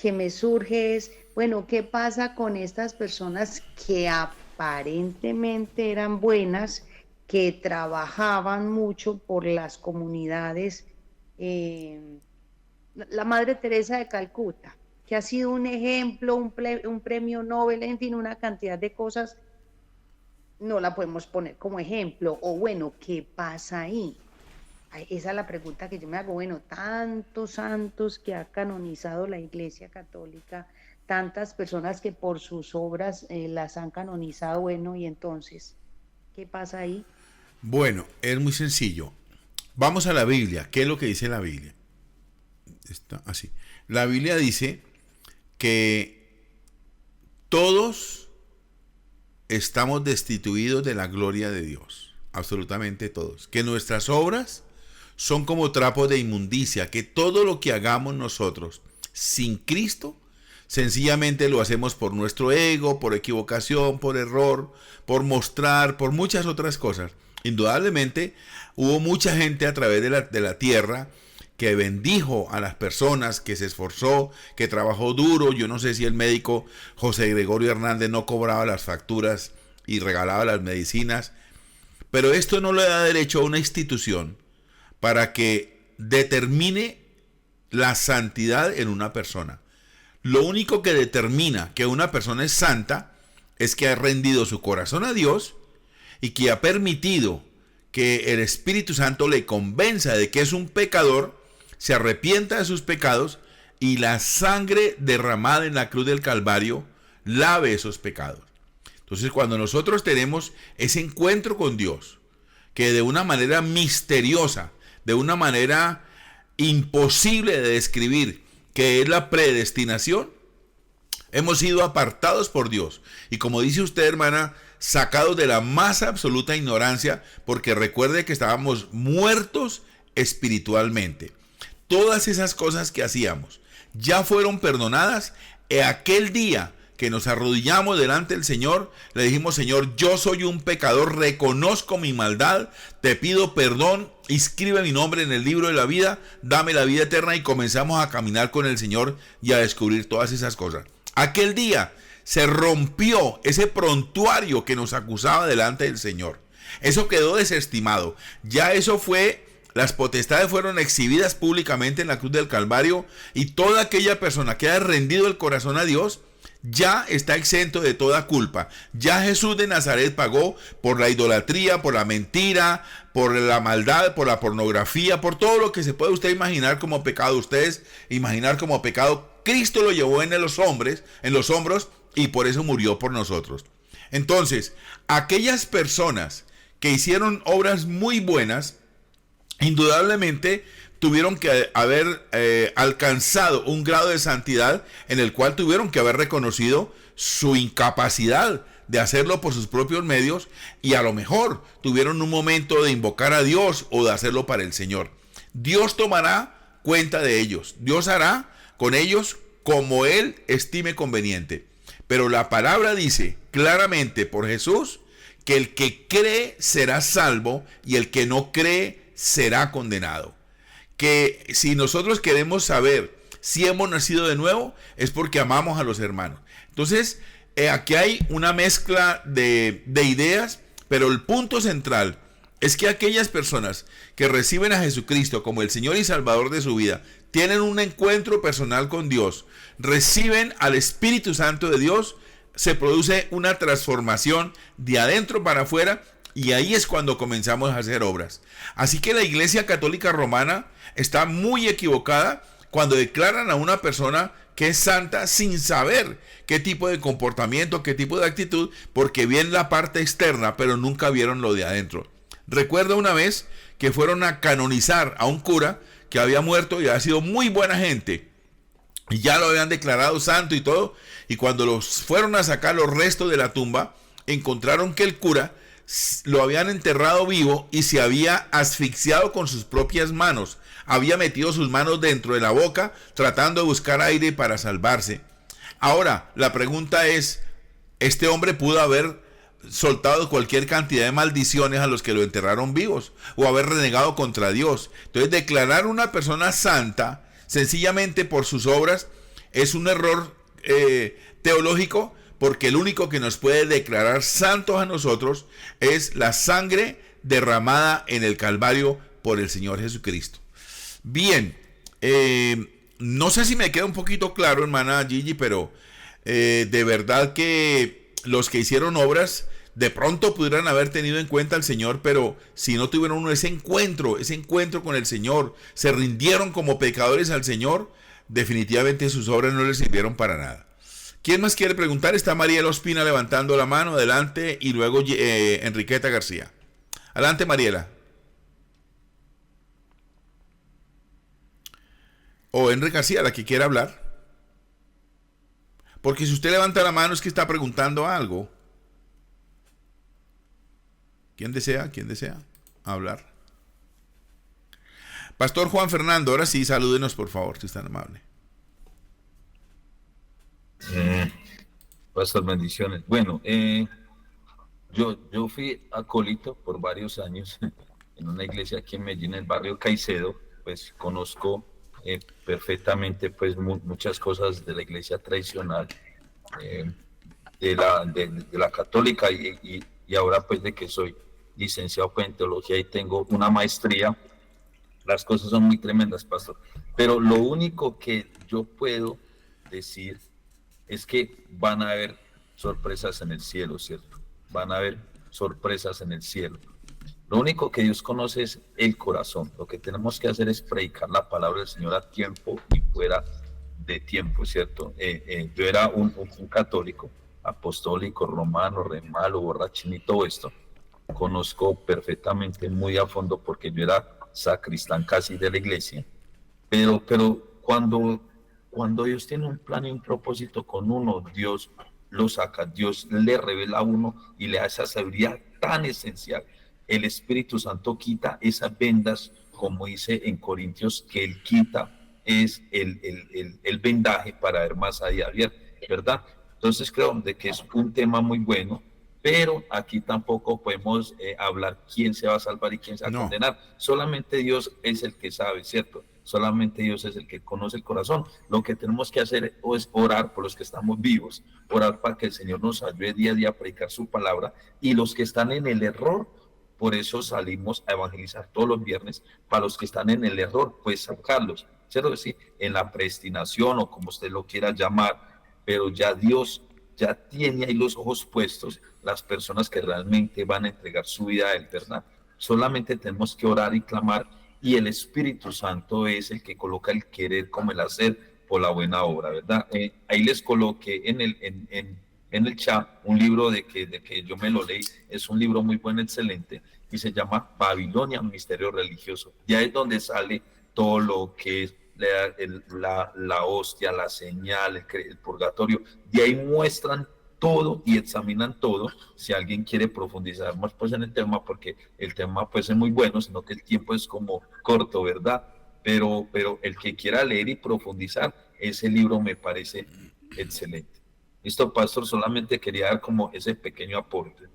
que me surge es, bueno, ¿qué pasa con estas personas que aparentemente eran buenas, que trabajaban mucho por las comunidades? La Madre Teresa de Calcuta, que ha sido un ejemplo, un premio Nobel, en fin, una cantidad de cosas, no la podemos poner como ejemplo. O bueno, ¿qué pasa ahí? Esa es la pregunta que yo me hago. Bueno, tantos santos que ha canonizado la Iglesia Católica, tantas personas que por sus obras las han canonizado, bueno, y entonces, ¿qué pasa ahí? Bueno, es muy sencillo. Vamos a la Biblia. ¿Qué es lo que dice la Biblia? Está así. La Biblia dice que todos estamos destituidos de la gloria de Dios. Absolutamente todos. Que nuestras obras son como trapos de inmundicia. Que todo lo que hagamos nosotros sin Cristo, sencillamente lo hacemos por nuestro ego, por equivocación, por error, por mostrar, por muchas otras cosas. Indudablemente hubo mucha gente a través de la tierra que bendijo a las personas, que se esforzó, que trabajó duro. Yo no sé si el médico José Gregorio Hernández no cobraba las facturas y regalaba las medicinas, pero esto no le da derecho a una institución para que determine la santidad en una persona. Lo único que determina que una persona es santa es que ha rendido su corazón a Dios y que ha permitido que el Espíritu Santo le convenza de que es un pecador, se arrepienta de sus pecados y la sangre derramada en la cruz del Calvario lave esos pecados. Entonces, cuando nosotros tenemos ese encuentro con Dios, que de una manera misteriosa, de una manera imposible de describir, que es la predestinación, hemos sido apartados por Dios. Y como dice usted, hermana, sacados de la más absoluta ignorancia, porque recuerde que estábamos muertos espiritualmente. Todas esas cosas que hacíamos ya fueron perdonadas. Aquel día que nos arrodillamos delante del Señor, le dijimos: Señor, yo soy un pecador, reconozco mi maldad, te pido perdón, inscribe mi nombre en el libro de la vida, dame la vida eterna, y comenzamos a caminar con el Señor y a descubrir todas esas cosas. Aquel día se rompió ese prontuario que nos acusaba delante del Señor. Eso quedó desestimado. Ya eso fue, las potestades fueron exhibidas públicamente en la cruz del Calvario, y toda aquella persona que haya rendido el corazón a Dios ya está exento de toda culpa. Ya Jesús de Nazaret pagó por la idolatría, por la mentira, por la maldad, por la pornografía, por todo lo que se puede usted imaginar como pecado. Ustedes imaginar como pecado, Cristo lo llevó en los hombros, y por eso murió por nosotros. Entonces, aquellas personas que hicieron obras muy buenas, indudablemente tuvieron que haber alcanzado un grado de santidad en el cual tuvieron que haber reconocido su incapacidad de hacerlo por sus propios medios, y a lo mejor tuvieron un momento de invocar a Dios o de hacerlo para el Señor. Dios tomará cuenta de ellos. Dios hará con ellos como él estime conveniente. Pero la palabra dice claramente por Jesús que el que cree será salvo y el que no cree será condenado. Que si nosotros queremos saber si hemos nacido de nuevo, es porque amamos a los hermanos. Entonces, aquí hay una mezcla de ideas, pero el punto central es que aquellas personas que reciben a Jesucristo como el Señor y Salvador de su vida, tienen un encuentro personal con Dios, reciben al Espíritu Santo de Dios, se produce una transformación de adentro para afuera, y ahí es cuando comenzamos a hacer obras. Así que la Iglesia Católica Romana está muy equivocada cuando declaran a una persona que es santa sin saber qué tipo de comportamiento, qué tipo de actitud, porque ven la parte externa, pero nunca vieron lo de adentro. Recuerdo una vez que fueron a canonizar a un cura que había muerto y había sido muy buena gente, y ya lo habían declarado santo y todo, y cuando los fueron a sacar los restos de la tumba, encontraron que el cura lo habían enterrado vivo y se había asfixiado con sus propias manos, había metido sus manos dentro de la boca tratando de buscar aire para salvarse. Ahora, la pregunta es, ¿este hombre pudo haber soltado cualquier cantidad de maldiciones a los que lo enterraron vivos o haber renegado contra Dios? Entonces, declarar una persona santa sencillamente por sus obras es un error teológico, porque el único que nos puede declarar santos a nosotros es la sangre derramada en el Calvario por el Señor Jesucristo. Bien, no sé si me queda un poquito claro, hermana Gigi, pero de verdad que los que hicieron obras de pronto pudieran haber tenido en cuenta al Señor, pero si no tuvieron ese encuentro con el Señor, se rindieron como pecadores al Señor, definitivamente sus obras no les sirvieron para nada. ¿Quién más quiere preguntar? Está Mariela Ospina levantando la mano, adelante, y luego Enriqueta García. Adelante, Mariela. O Enrique García, la que quiera hablar. Porque si usted levanta la mano es que está preguntando algo. ¿Quién desea hablar? Pastor Juan Fernando, ahora sí, salúdenos por favor, si es tan amable. Pastor, bendiciones. Bueno, yo fui acólito por varios años en una iglesia aquí en Medellín, en el barrio Caicedo. Pues conozco perfectamente pues muchas cosas de la iglesia tradicional, de la católica, y ahora pues de que soy licenciado en teología y tengo una maestría. Las cosas son muy tremendas, pastor, pero lo único que yo puedo decir es que van a haber sorpresas en el cielo, ¿cierto? Van a haber sorpresas en el cielo. Lo único que Dios conoce es el corazón. Lo que tenemos que hacer es predicar la palabra del Señor a tiempo y fuera de tiempo, ¿cierto? Yo era un católico, apostólico, romano, re malo, borrachín y todo esto. Conozco perfectamente, muy a fondo, porque yo era sacristán casi de la iglesia. Pero cuando Dios tiene un plan y un propósito con uno, Dios lo saca, Dios le revela a uno y le da esa sabiduría tan esencial. El Espíritu Santo quita esas vendas, como dice en Corintios, que Él quita es el vendaje para ver más allá, ¿verdad? Entonces creo de que es un tema muy bueno, pero aquí tampoco podemos hablar quién se va a salvar y quién se va a condenar. Solamente Dios es el que sabe, ¿cierto? Solamente Dios es el que conoce el corazón. Lo que tenemos que hacer es orar por los que estamos vivos, orar para que el Señor nos ayude día a día a predicar su palabra, y los que están en el error, por eso salimos a evangelizar todos los viernes. Para los que están en el error, pues sacarlos, ¿cierto? Sí, en la predestinación o como usted lo quiera llamar, pero ya Dios ya tiene ahí los ojos puestos, las personas que realmente van a entregar su vida a Él, ¿verdad? Solamente tenemos que orar y clamar, y el Espíritu Santo es el que coloca el querer como el hacer por la buena obra, ¿verdad? Ahí les coloqué en el chat un libro de que yo me lo leí. Es un libro muy bueno, excelente, y se llama Babilonia, Misterio Religioso. Ya es donde sale todo lo que es la hostia, la señal, el purgatorio. De ahí muestran todo y examinan todo. Si alguien quiere profundizar más pues en el tema, porque el tema pues es muy bueno, sino que el tiempo es como corto, ¿verdad? Pero el que quiera leer y profundizar, ese libro me parece excelente. Listo, pastor, solamente quería dar como ese pequeño aporte.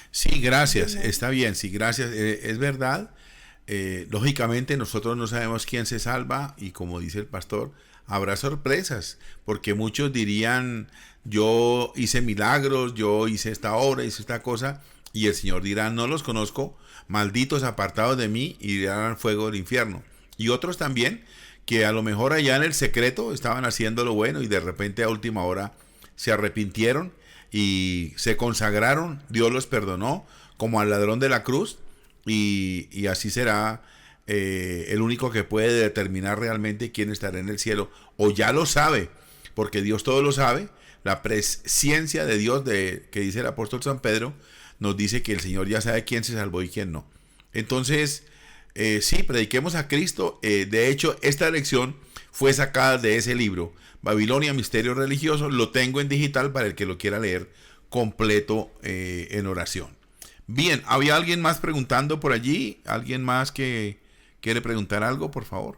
Sí, gracias, está bien, sí, gracias, es verdad. Lógicamente nosotros no sabemos quién se salva y como dice el pastor, habrá sorpresas, porque muchos dirían, yo hice milagros, yo hice esta obra, hice esta cosa, y el Señor dirá, no los conozco, malditos apartados de mí, y irán al fuego del infierno. Y otros también, que a lo mejor allá en el secreto estaban haciendo lo bueno y de repente a última hora se arrepintieron y se consagraron, Dios los perdonó, como al ladrón de la cruz, y así será el único que puede determinar realmente quién estará en el cielo, o ya lo sabe, porque Dios todo lo sabe. La presciencia de Dios, que dice el apóstol San Pedro, nos dice que el Señor ya sabe quién se salvó y quién no. Entonces, sí, prediquemos a Cristo. De hecho, esta lección fue sacada de ese libro, Babilonia, Misterio Religioso. Lo tengo en digital para el que lo quiera leer completo en oración. Bien, ¿había alguien más preguntando por allí? ¿Alguien más que quiere preguntar algo, por favor?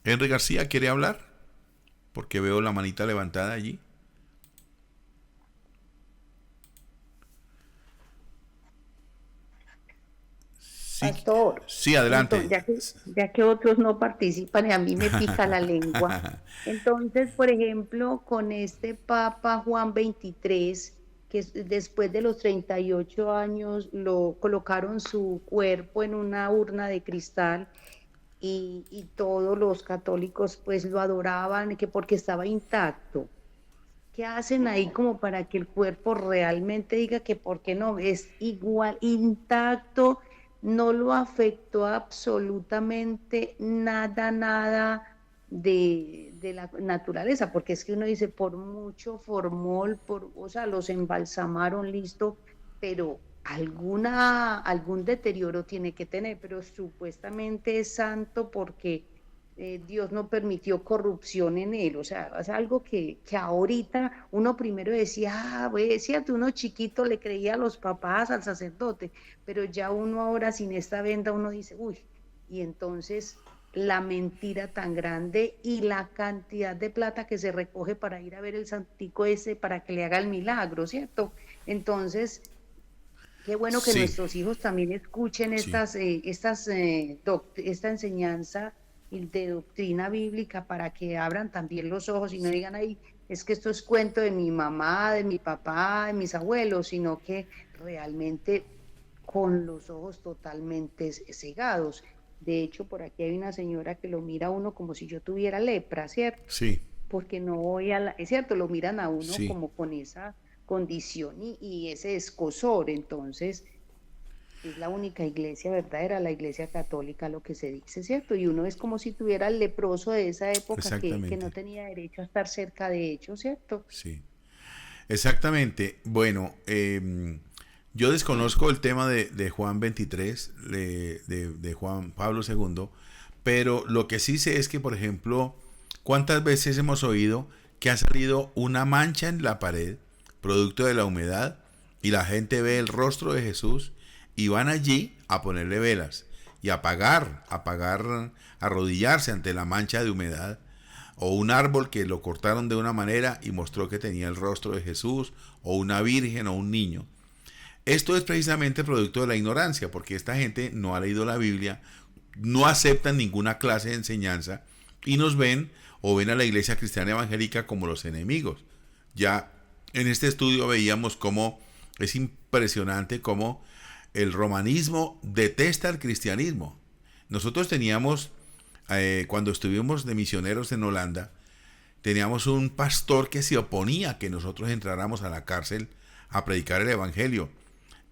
Henry García, ¿quiere hablar? Porque veo la manita levantada allí. Sí, Pastor, sí, adelante. entonces, ya que otros no participan y a mí me pica la lengua, entonces, por ejemplo, con este Papa Juan XXIII, después de los 38 años lo colocaron su cuerpo en una urna de cristal y todos los católicos pues lo adoraban que porque estaba intacto. ¿Qué hacen ahí como para que el cuerpo realmente diga que por qué no? Es igual, intacto, no lo afectó absolutamente nada de la naturaleza, porque es que uno dice, por mucho formol, o sea, los embalsamaron, listo, pero algún deterioro tiene que tener, pero supuestamente es santo porque Dios no permitió corrupción en él, o sea, es algo que ahorita uno primero decía, es cierto, uno chiquito le creía a los papás, al sacerdote, pero ya uno ahora sin esta venda uno dice, uy, y entonces la mentira tan grande y la cantidad de plata que se recoge para ir a ver el santico ese para que le haga el milagro, ¿cierto? Entonces, qué bueno que Sí, nuestros hijos también escuchen sí. esta enseñanza de doctrina bíblica para que abran también los ojos y no digan, ay, es que esto es cuento de mi mamá, de mi papá, de mis abuelos, sino que realmente con los ojos totalmente cegados. De hecho, por aquí hay una señora que lo mira a uno como si yo tuviera lepra, ¿cierto? Sí, Porque no voy es cierto, lo miran a uno sí. como con esa condición y ese escozor. Entonces, es la única iglesia verdadera, la iglesia católica, lo que se dice, ¿cierto? Y uno es como si tuviera el leproso de esa época que no Exactamente. tenía derecho a estar cerca de ellos, ¿cierto? Sí. Exactamente. Bueno, yo desconozco el tema de Juan 23, de Juan Pablo II, pero lo que sí sé es que, por ejemplo, ¿cuántas veces hemos oído que ha salido una mancha en la pared, producto de la humedad, y la gente ve el rostro de Jesús y van allí a ponerle velas y a pagar, arrodillarse ante la mancha de humedad? O un árbol que lo cortaron de una manera y mostró que tenía el rostro de Jesús, o una virgen o un niño. Esto es precisamente producto de la ignorancia, porque esta gente no ha leído la Biblia, no aceptan ninguna clase de enseñanza y nos ven o ven a la iglesia cristiana evangélica como los enemigos. Ya en este estudio veíamos cómo es impresionante cómo el romanismo detesta el cristianismo. Nosotros teníamos, cuando estuvimos de misioneros en Holanda, teníamos un pastor que se oponía a que nosotros entráramos a la cárcel a predicar el evangelio.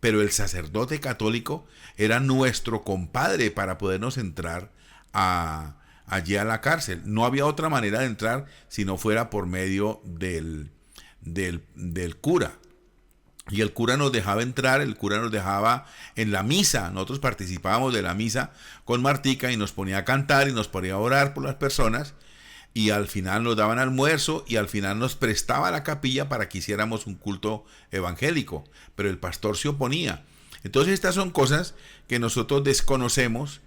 Pero el sacerdote católico era nuestro compadre para podernos entrar allí a la cárcel. No había otra manera de entrar si no fuera por medio del cura. Y el cura nos dejaba entrar, el cura nos dejaba en la misa. Nosotros participábamos de la misa con Martica y nos ponía a cantar y nos ponía a orar por las personas. Y al final nos daban almuerzo y al final nos prestaba la capilla para que hiciéramos un culto evangélico. Pero el pastor se oponía. Entonces estas son cosas que nosotros desconocemos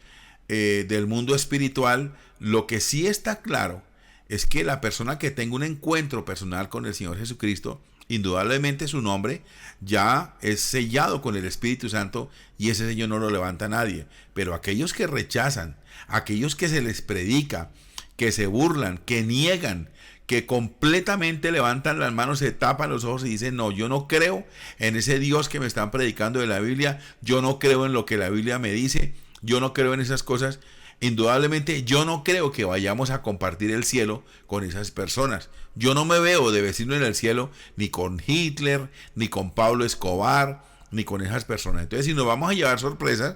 del mundo espiritual, lo que sí está claro es que la persona que tenga un encuentro personal con el Señor Jesucristo, indudablemente su nombre ya es sellado con el Espíritu Santo y ese sello no lo levanta nadie. Pero aquellos que rechazan, aquellos que se les predica, que se burlan, que niegan, que completamente levantan las manos, se tapan los ojos y dicen: no, yo no creo en ese Dios que me están predicando de la Biblia, yo no creo en lo que la Biblia me dice, yo no creo en esas cosas. Indudablemente yo no creo que vayamos a compartir el cielo con esas personas. Yo no me veo de vecino en el cielo ni con Hitler, ni con Pablo Escobar, ni con esas personas. Entonces, si nos vamos a llevar sorpresas,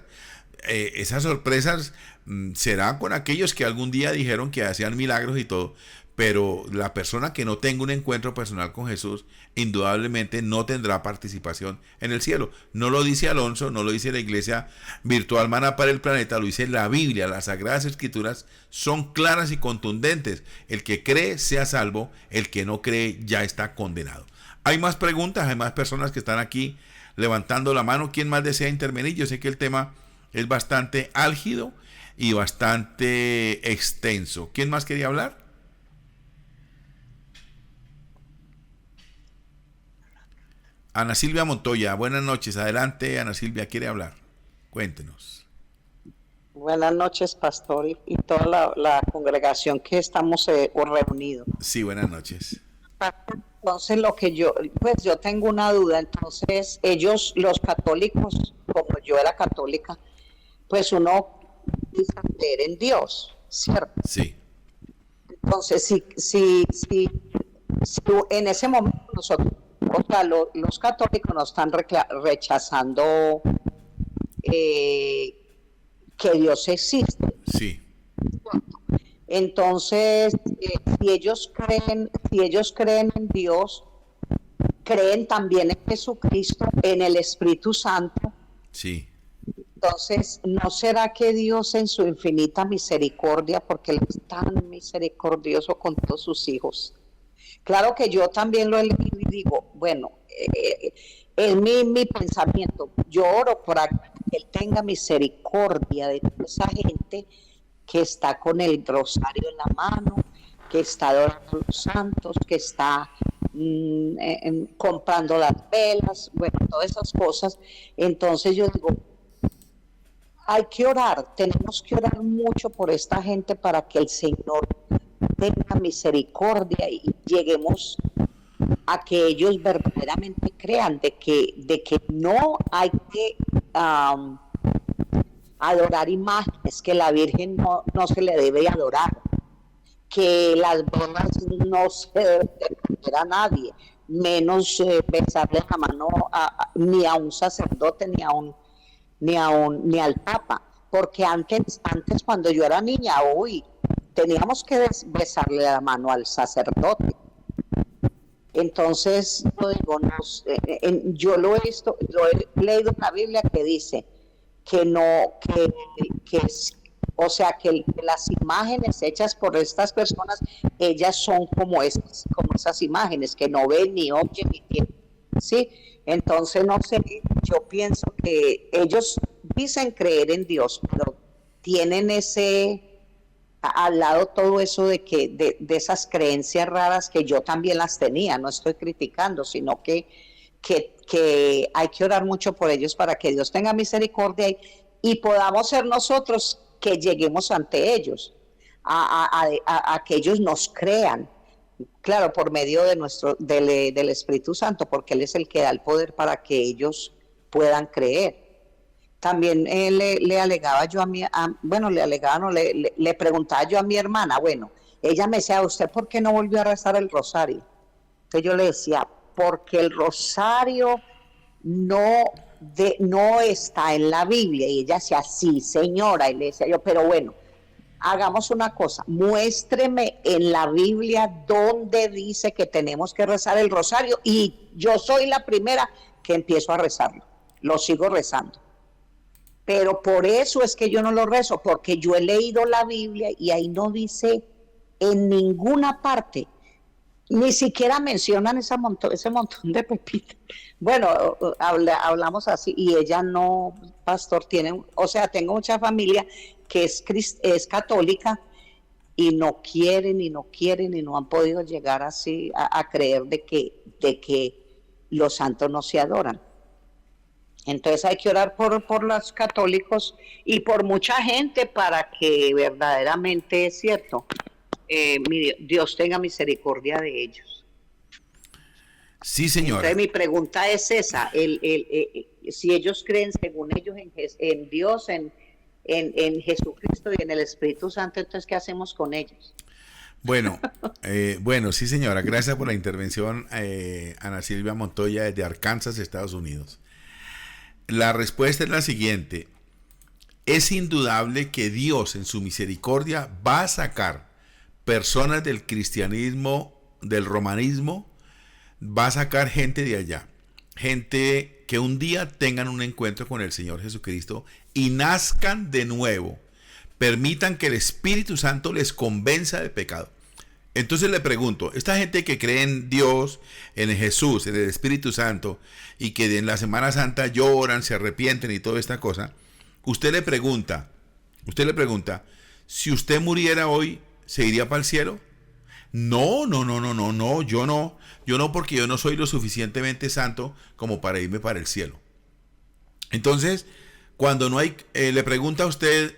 esas sorpresas serán con aquellos que algún día dijeron que hacían milagros y todo. Pero la persona que no tenga un encuentro personal con Jesús, indudablemente no tendrá participación en el cielo. No lo dice Alonso, no lo dice la Iglesia Virtual Maná para el Planeta, lo dice la Biblia. Las Sagradas Escrituras son claras y contundentes. El que cree sea salvo, el que no cree ya está condenado. Hay más preguntas, hay más personas que están aquí levantando la mano. ¿Quién más desea intervenir? Yo sé que el tema es bastante álgido y bastante extenso. ¿Quién más quería hablar? Ana Silvia Montoya, buenas noches. Adelante, Ana Silvia, quiere hablar. Cuéntenos. Buenas noches, pastor, y toda la congregación que estamos reunidos. Sí, buenas noches. Entonces, yo tengo una duda. Entonces, ellos, los católicos, como yo era católica, pues uno dice creer en Dios, ¿cierto? Sí. Entonces, si en ese momento nosotros, o sea, los católicos nos están rechazando que Dios existe. Sí. Entonces, si ellos creen en Dios, creen también en Jesucristo, en el Espíritu Santo. Sí. Entonces, ¿no será que Dios en su infinita misericordia, porque Él es tan misericordioso con todos sus hijos? Claro que yo también lo he leído y digo, bueno, es mi pensamiento. Yo oro para que Él tenga misericordia de toda esa gente que está con el rosario en la mano, que está adorando a los santos, que está comprando las velas, bueno, todas esas cosas. Entonces yo digo, hay que orar, tenemos que orar mucho por esta gente para que el Señor tenga misericordia y lleguemos a que ellos verdaderamente crean de que no hay que adorar imágenes, que la Virgen no se le debe adorar, que las velas no se deben ver a nadie, menos besarle la mano ni a un sacerdote ni al Papa, porque antes cuando yo era niña, teníamos que besarle la mano al sacerdote. Entonces, yo digo, yo lo he leído en la Biblia que dice que o sea, que las imágenes hechas por estas personas, ellas son como esas imágenes que no ven, ni oyen, ni tienen, ¿sí? Entonces, no sé, yo pienso que ellos dicen creer en Dios, pero tienen al lado todo eso de esas creencias raras que yo también las tenía, no estoy criticando, sino que hay que orar mucho por ellos para que Dios tenga misericordia y podamos ser nosotros que lleguemos ante ellos, a que ellos nos crean, claro, por medio del Espíritu Santo, porque Él es el que da el poder para que ellos puedan creer. También le alegaba yo le preguntaba yo a mi hermana, bueno, ella me decía, ¿usted por qué no volvió a rezar el rosario? Entonces yo le decía, porque el rosario no está en la Biblia. Y ella decía, sí, señora, y le decía yo, pero bueno, hagamos una cosa, muéstreme en la Biblia dónde dice que tenemos que rezar el rosario, y yo soy la primera que empiezo a rezarlo, lo sigo rezando. Pero por eso es que yo no lo rezo, porque yo he leído la Biblia y ahí no dice en ninguna parte, ni siquiera mencionan ese montón de pepitas. Bueno, hablamos así y ella no, pastor, o sea, tengo mucha familia que es católica y no quieren y no quieren y no han podido llegar así a creer de que los santos no se adoran. Entonces hay que orar por los católicos y por mucha gente para que verdaderamente es cierto, Dios tenga misericordia de ellos. Sí, señora. Entonces mi pregunta es esa, si ellos creen según ellos en Dios, en Jesucristo y en el Espíritu Santo, entonces ¿qué hacemos con ellos? Bueno, sí, señora. Gracias por la intervención, Ana Silvia Montoya, desde Arkansas, Estados Unidos. La respuesta es la siguiente. Es indudable que Dios, en su misericordia, va a sacar personas del cristianismo, del romanismo, va a sacar gente de allá. Gente que un día tengan un encuentro con el Señor Jesucristo y nazcan de nuevo. Permitan que el Espíritu Santo les convenza de pecado. Entonces le pregunto, esta gente que cree en Dios, en Jesús, en el Espíritu Santo, y que en la Semana Santa lloran, se arrepienten y toda esta cosa, usted le pregunta, si usted muriera hoy, ¿se iría para el cielo? No, yo no, porque yo no soy lo suficientemente santo como para irme para el cielo. Entonces, cuando no hay, le pregunta a usted,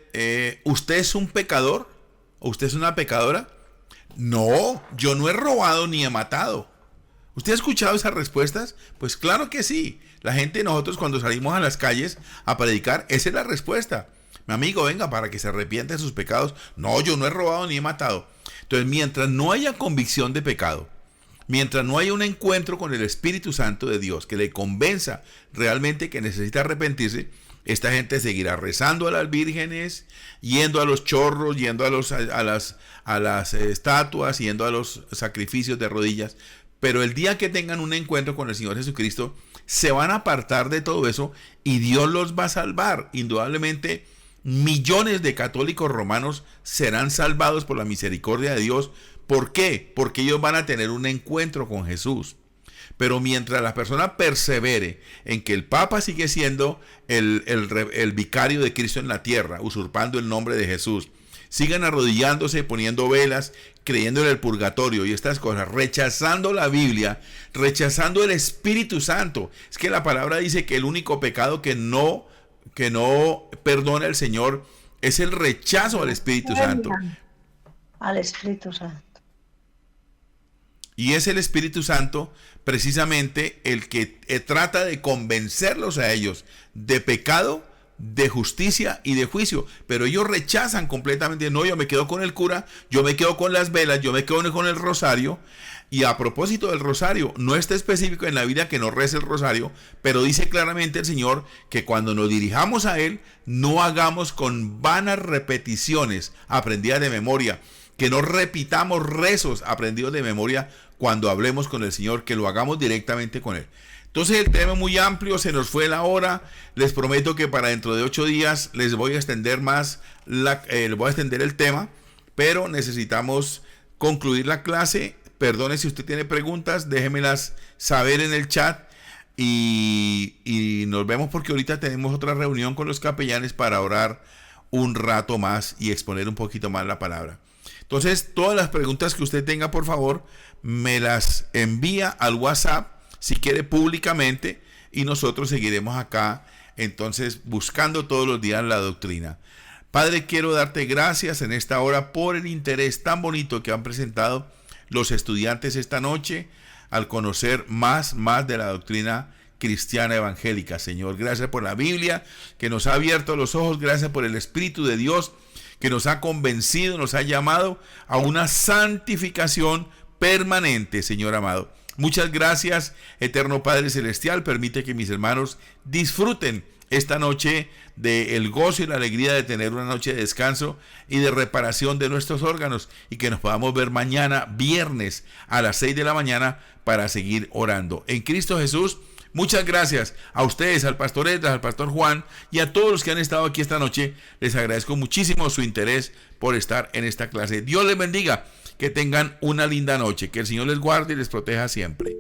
¿usted es un pecador? ¿O usted es una pecadora? No, yo no he robado ni he matado. ¿Usted ha escuchado esas respuestas? Pues claro que sí. La gente, nosotros cuando salimos a las calles a predicar, esa es la respuesta. Mi amigo, venga para que se arrepienta de sus pecados. No, yo no he robado ni he matado. Entonces, mientras no haya convicción de pecado, mientras no haya un encuentro con el Espíritu Santo de Dios que le convenza realmente que necesita arrepentirse, esta gente seguirá rezando a las vírgenes, yendo a los chorros, yendo a las estatuas, yendo a los sacrificios de rodillas. Pero el día que tengan un encuentro con el Señor Jesucristo, se van a apartar de todo eso y Dios los va a salvar. Indudablemente, millones de católicos romanos serán salvados por la misericordia de Dios. ¿Por qué? Porque ellos van a tener un encuentro con Jesús. Pero mientras la persona persevere en que el Papa sigue siendo el vicario de Cristo en la tierra, usurpando el nombre de Jesús, sigan arrodillándose, poniendo velas, creyendo en el purgatorio y estas cosas, rechazando la Biblia, rechazando el Espíritu Santo. Es que la palabra dice que el único pecado que no perdona el Señor es el rechazo al Espíritu Santo. Al Espíritu Santo. Y es el Espíritu Santo precisamente el que trata de convencerlos a ellos de pecado, de justicia y de juicio. Pero ellos rechazan completamente. No, yo me quedo con el cura, yo me quedo con las velas, yo me quedo con el rosario. Y a propósito del rosario, no está específico en la Biblia que no rece el rosario, pero dice claramente el Señor que cuando nos dirijamos a Él, no hagamos con vanas repeticiones aprendidas de memoria, que no repitamos rezos aprendidos de memoria cuando hablemos con el Señor, que lo hagamos directamente con Él. Entonces el tema es muy amplio, se nos fue la hora. Les prometo que para dentro de 8 días les voy a extender más, les voy a extender el tema, pero necesitamos concluir la clase. Perdone si usted tiene preguntas, déjemelas saber en el chat y nos vemos porque ahorita tenemos otra reunión con los capellanes para orar un rato más y exponer un poquito más la palabra. Entonces, todas las preguntas que usted tenga, por favor, me las envía al WhatsApp, si quiere públicamente, y nosotros seguiremos acá, entonces, buscando todos los días la doctrina. Padre, quiero darte gracias en esta hora por el interés tan bonito que han presentado los estudiantes esta noche al conocer más de la doctrina cristiana evangélica. Señor, gracias por la Biblia que nos ha abierto los ojos, gracias por el Espíritu de Dios que nos ha convencido, nos ha llamado a una santificación permanente, Señor amado. Muchas gracias, eterno Padre Celestial. Permite que mis hermanos disfruten esta noche del gozo y la alegría de tener una noche de descanso y de reparación de nuestros órganos, y que nos podamos ver mañana, viernes, a las 6 de la mañana para seguir orando. En Cristo Jesús, muchas gracias a ustedes, al pastor Edras, al pastor Juan y a todos los que han estado aquí esta noche. Les agradezco muchísimo su interés por estar en esta clase. Dios les bendiga, que tengan una linda noche, que el Señor les guarde y les proteja siempre.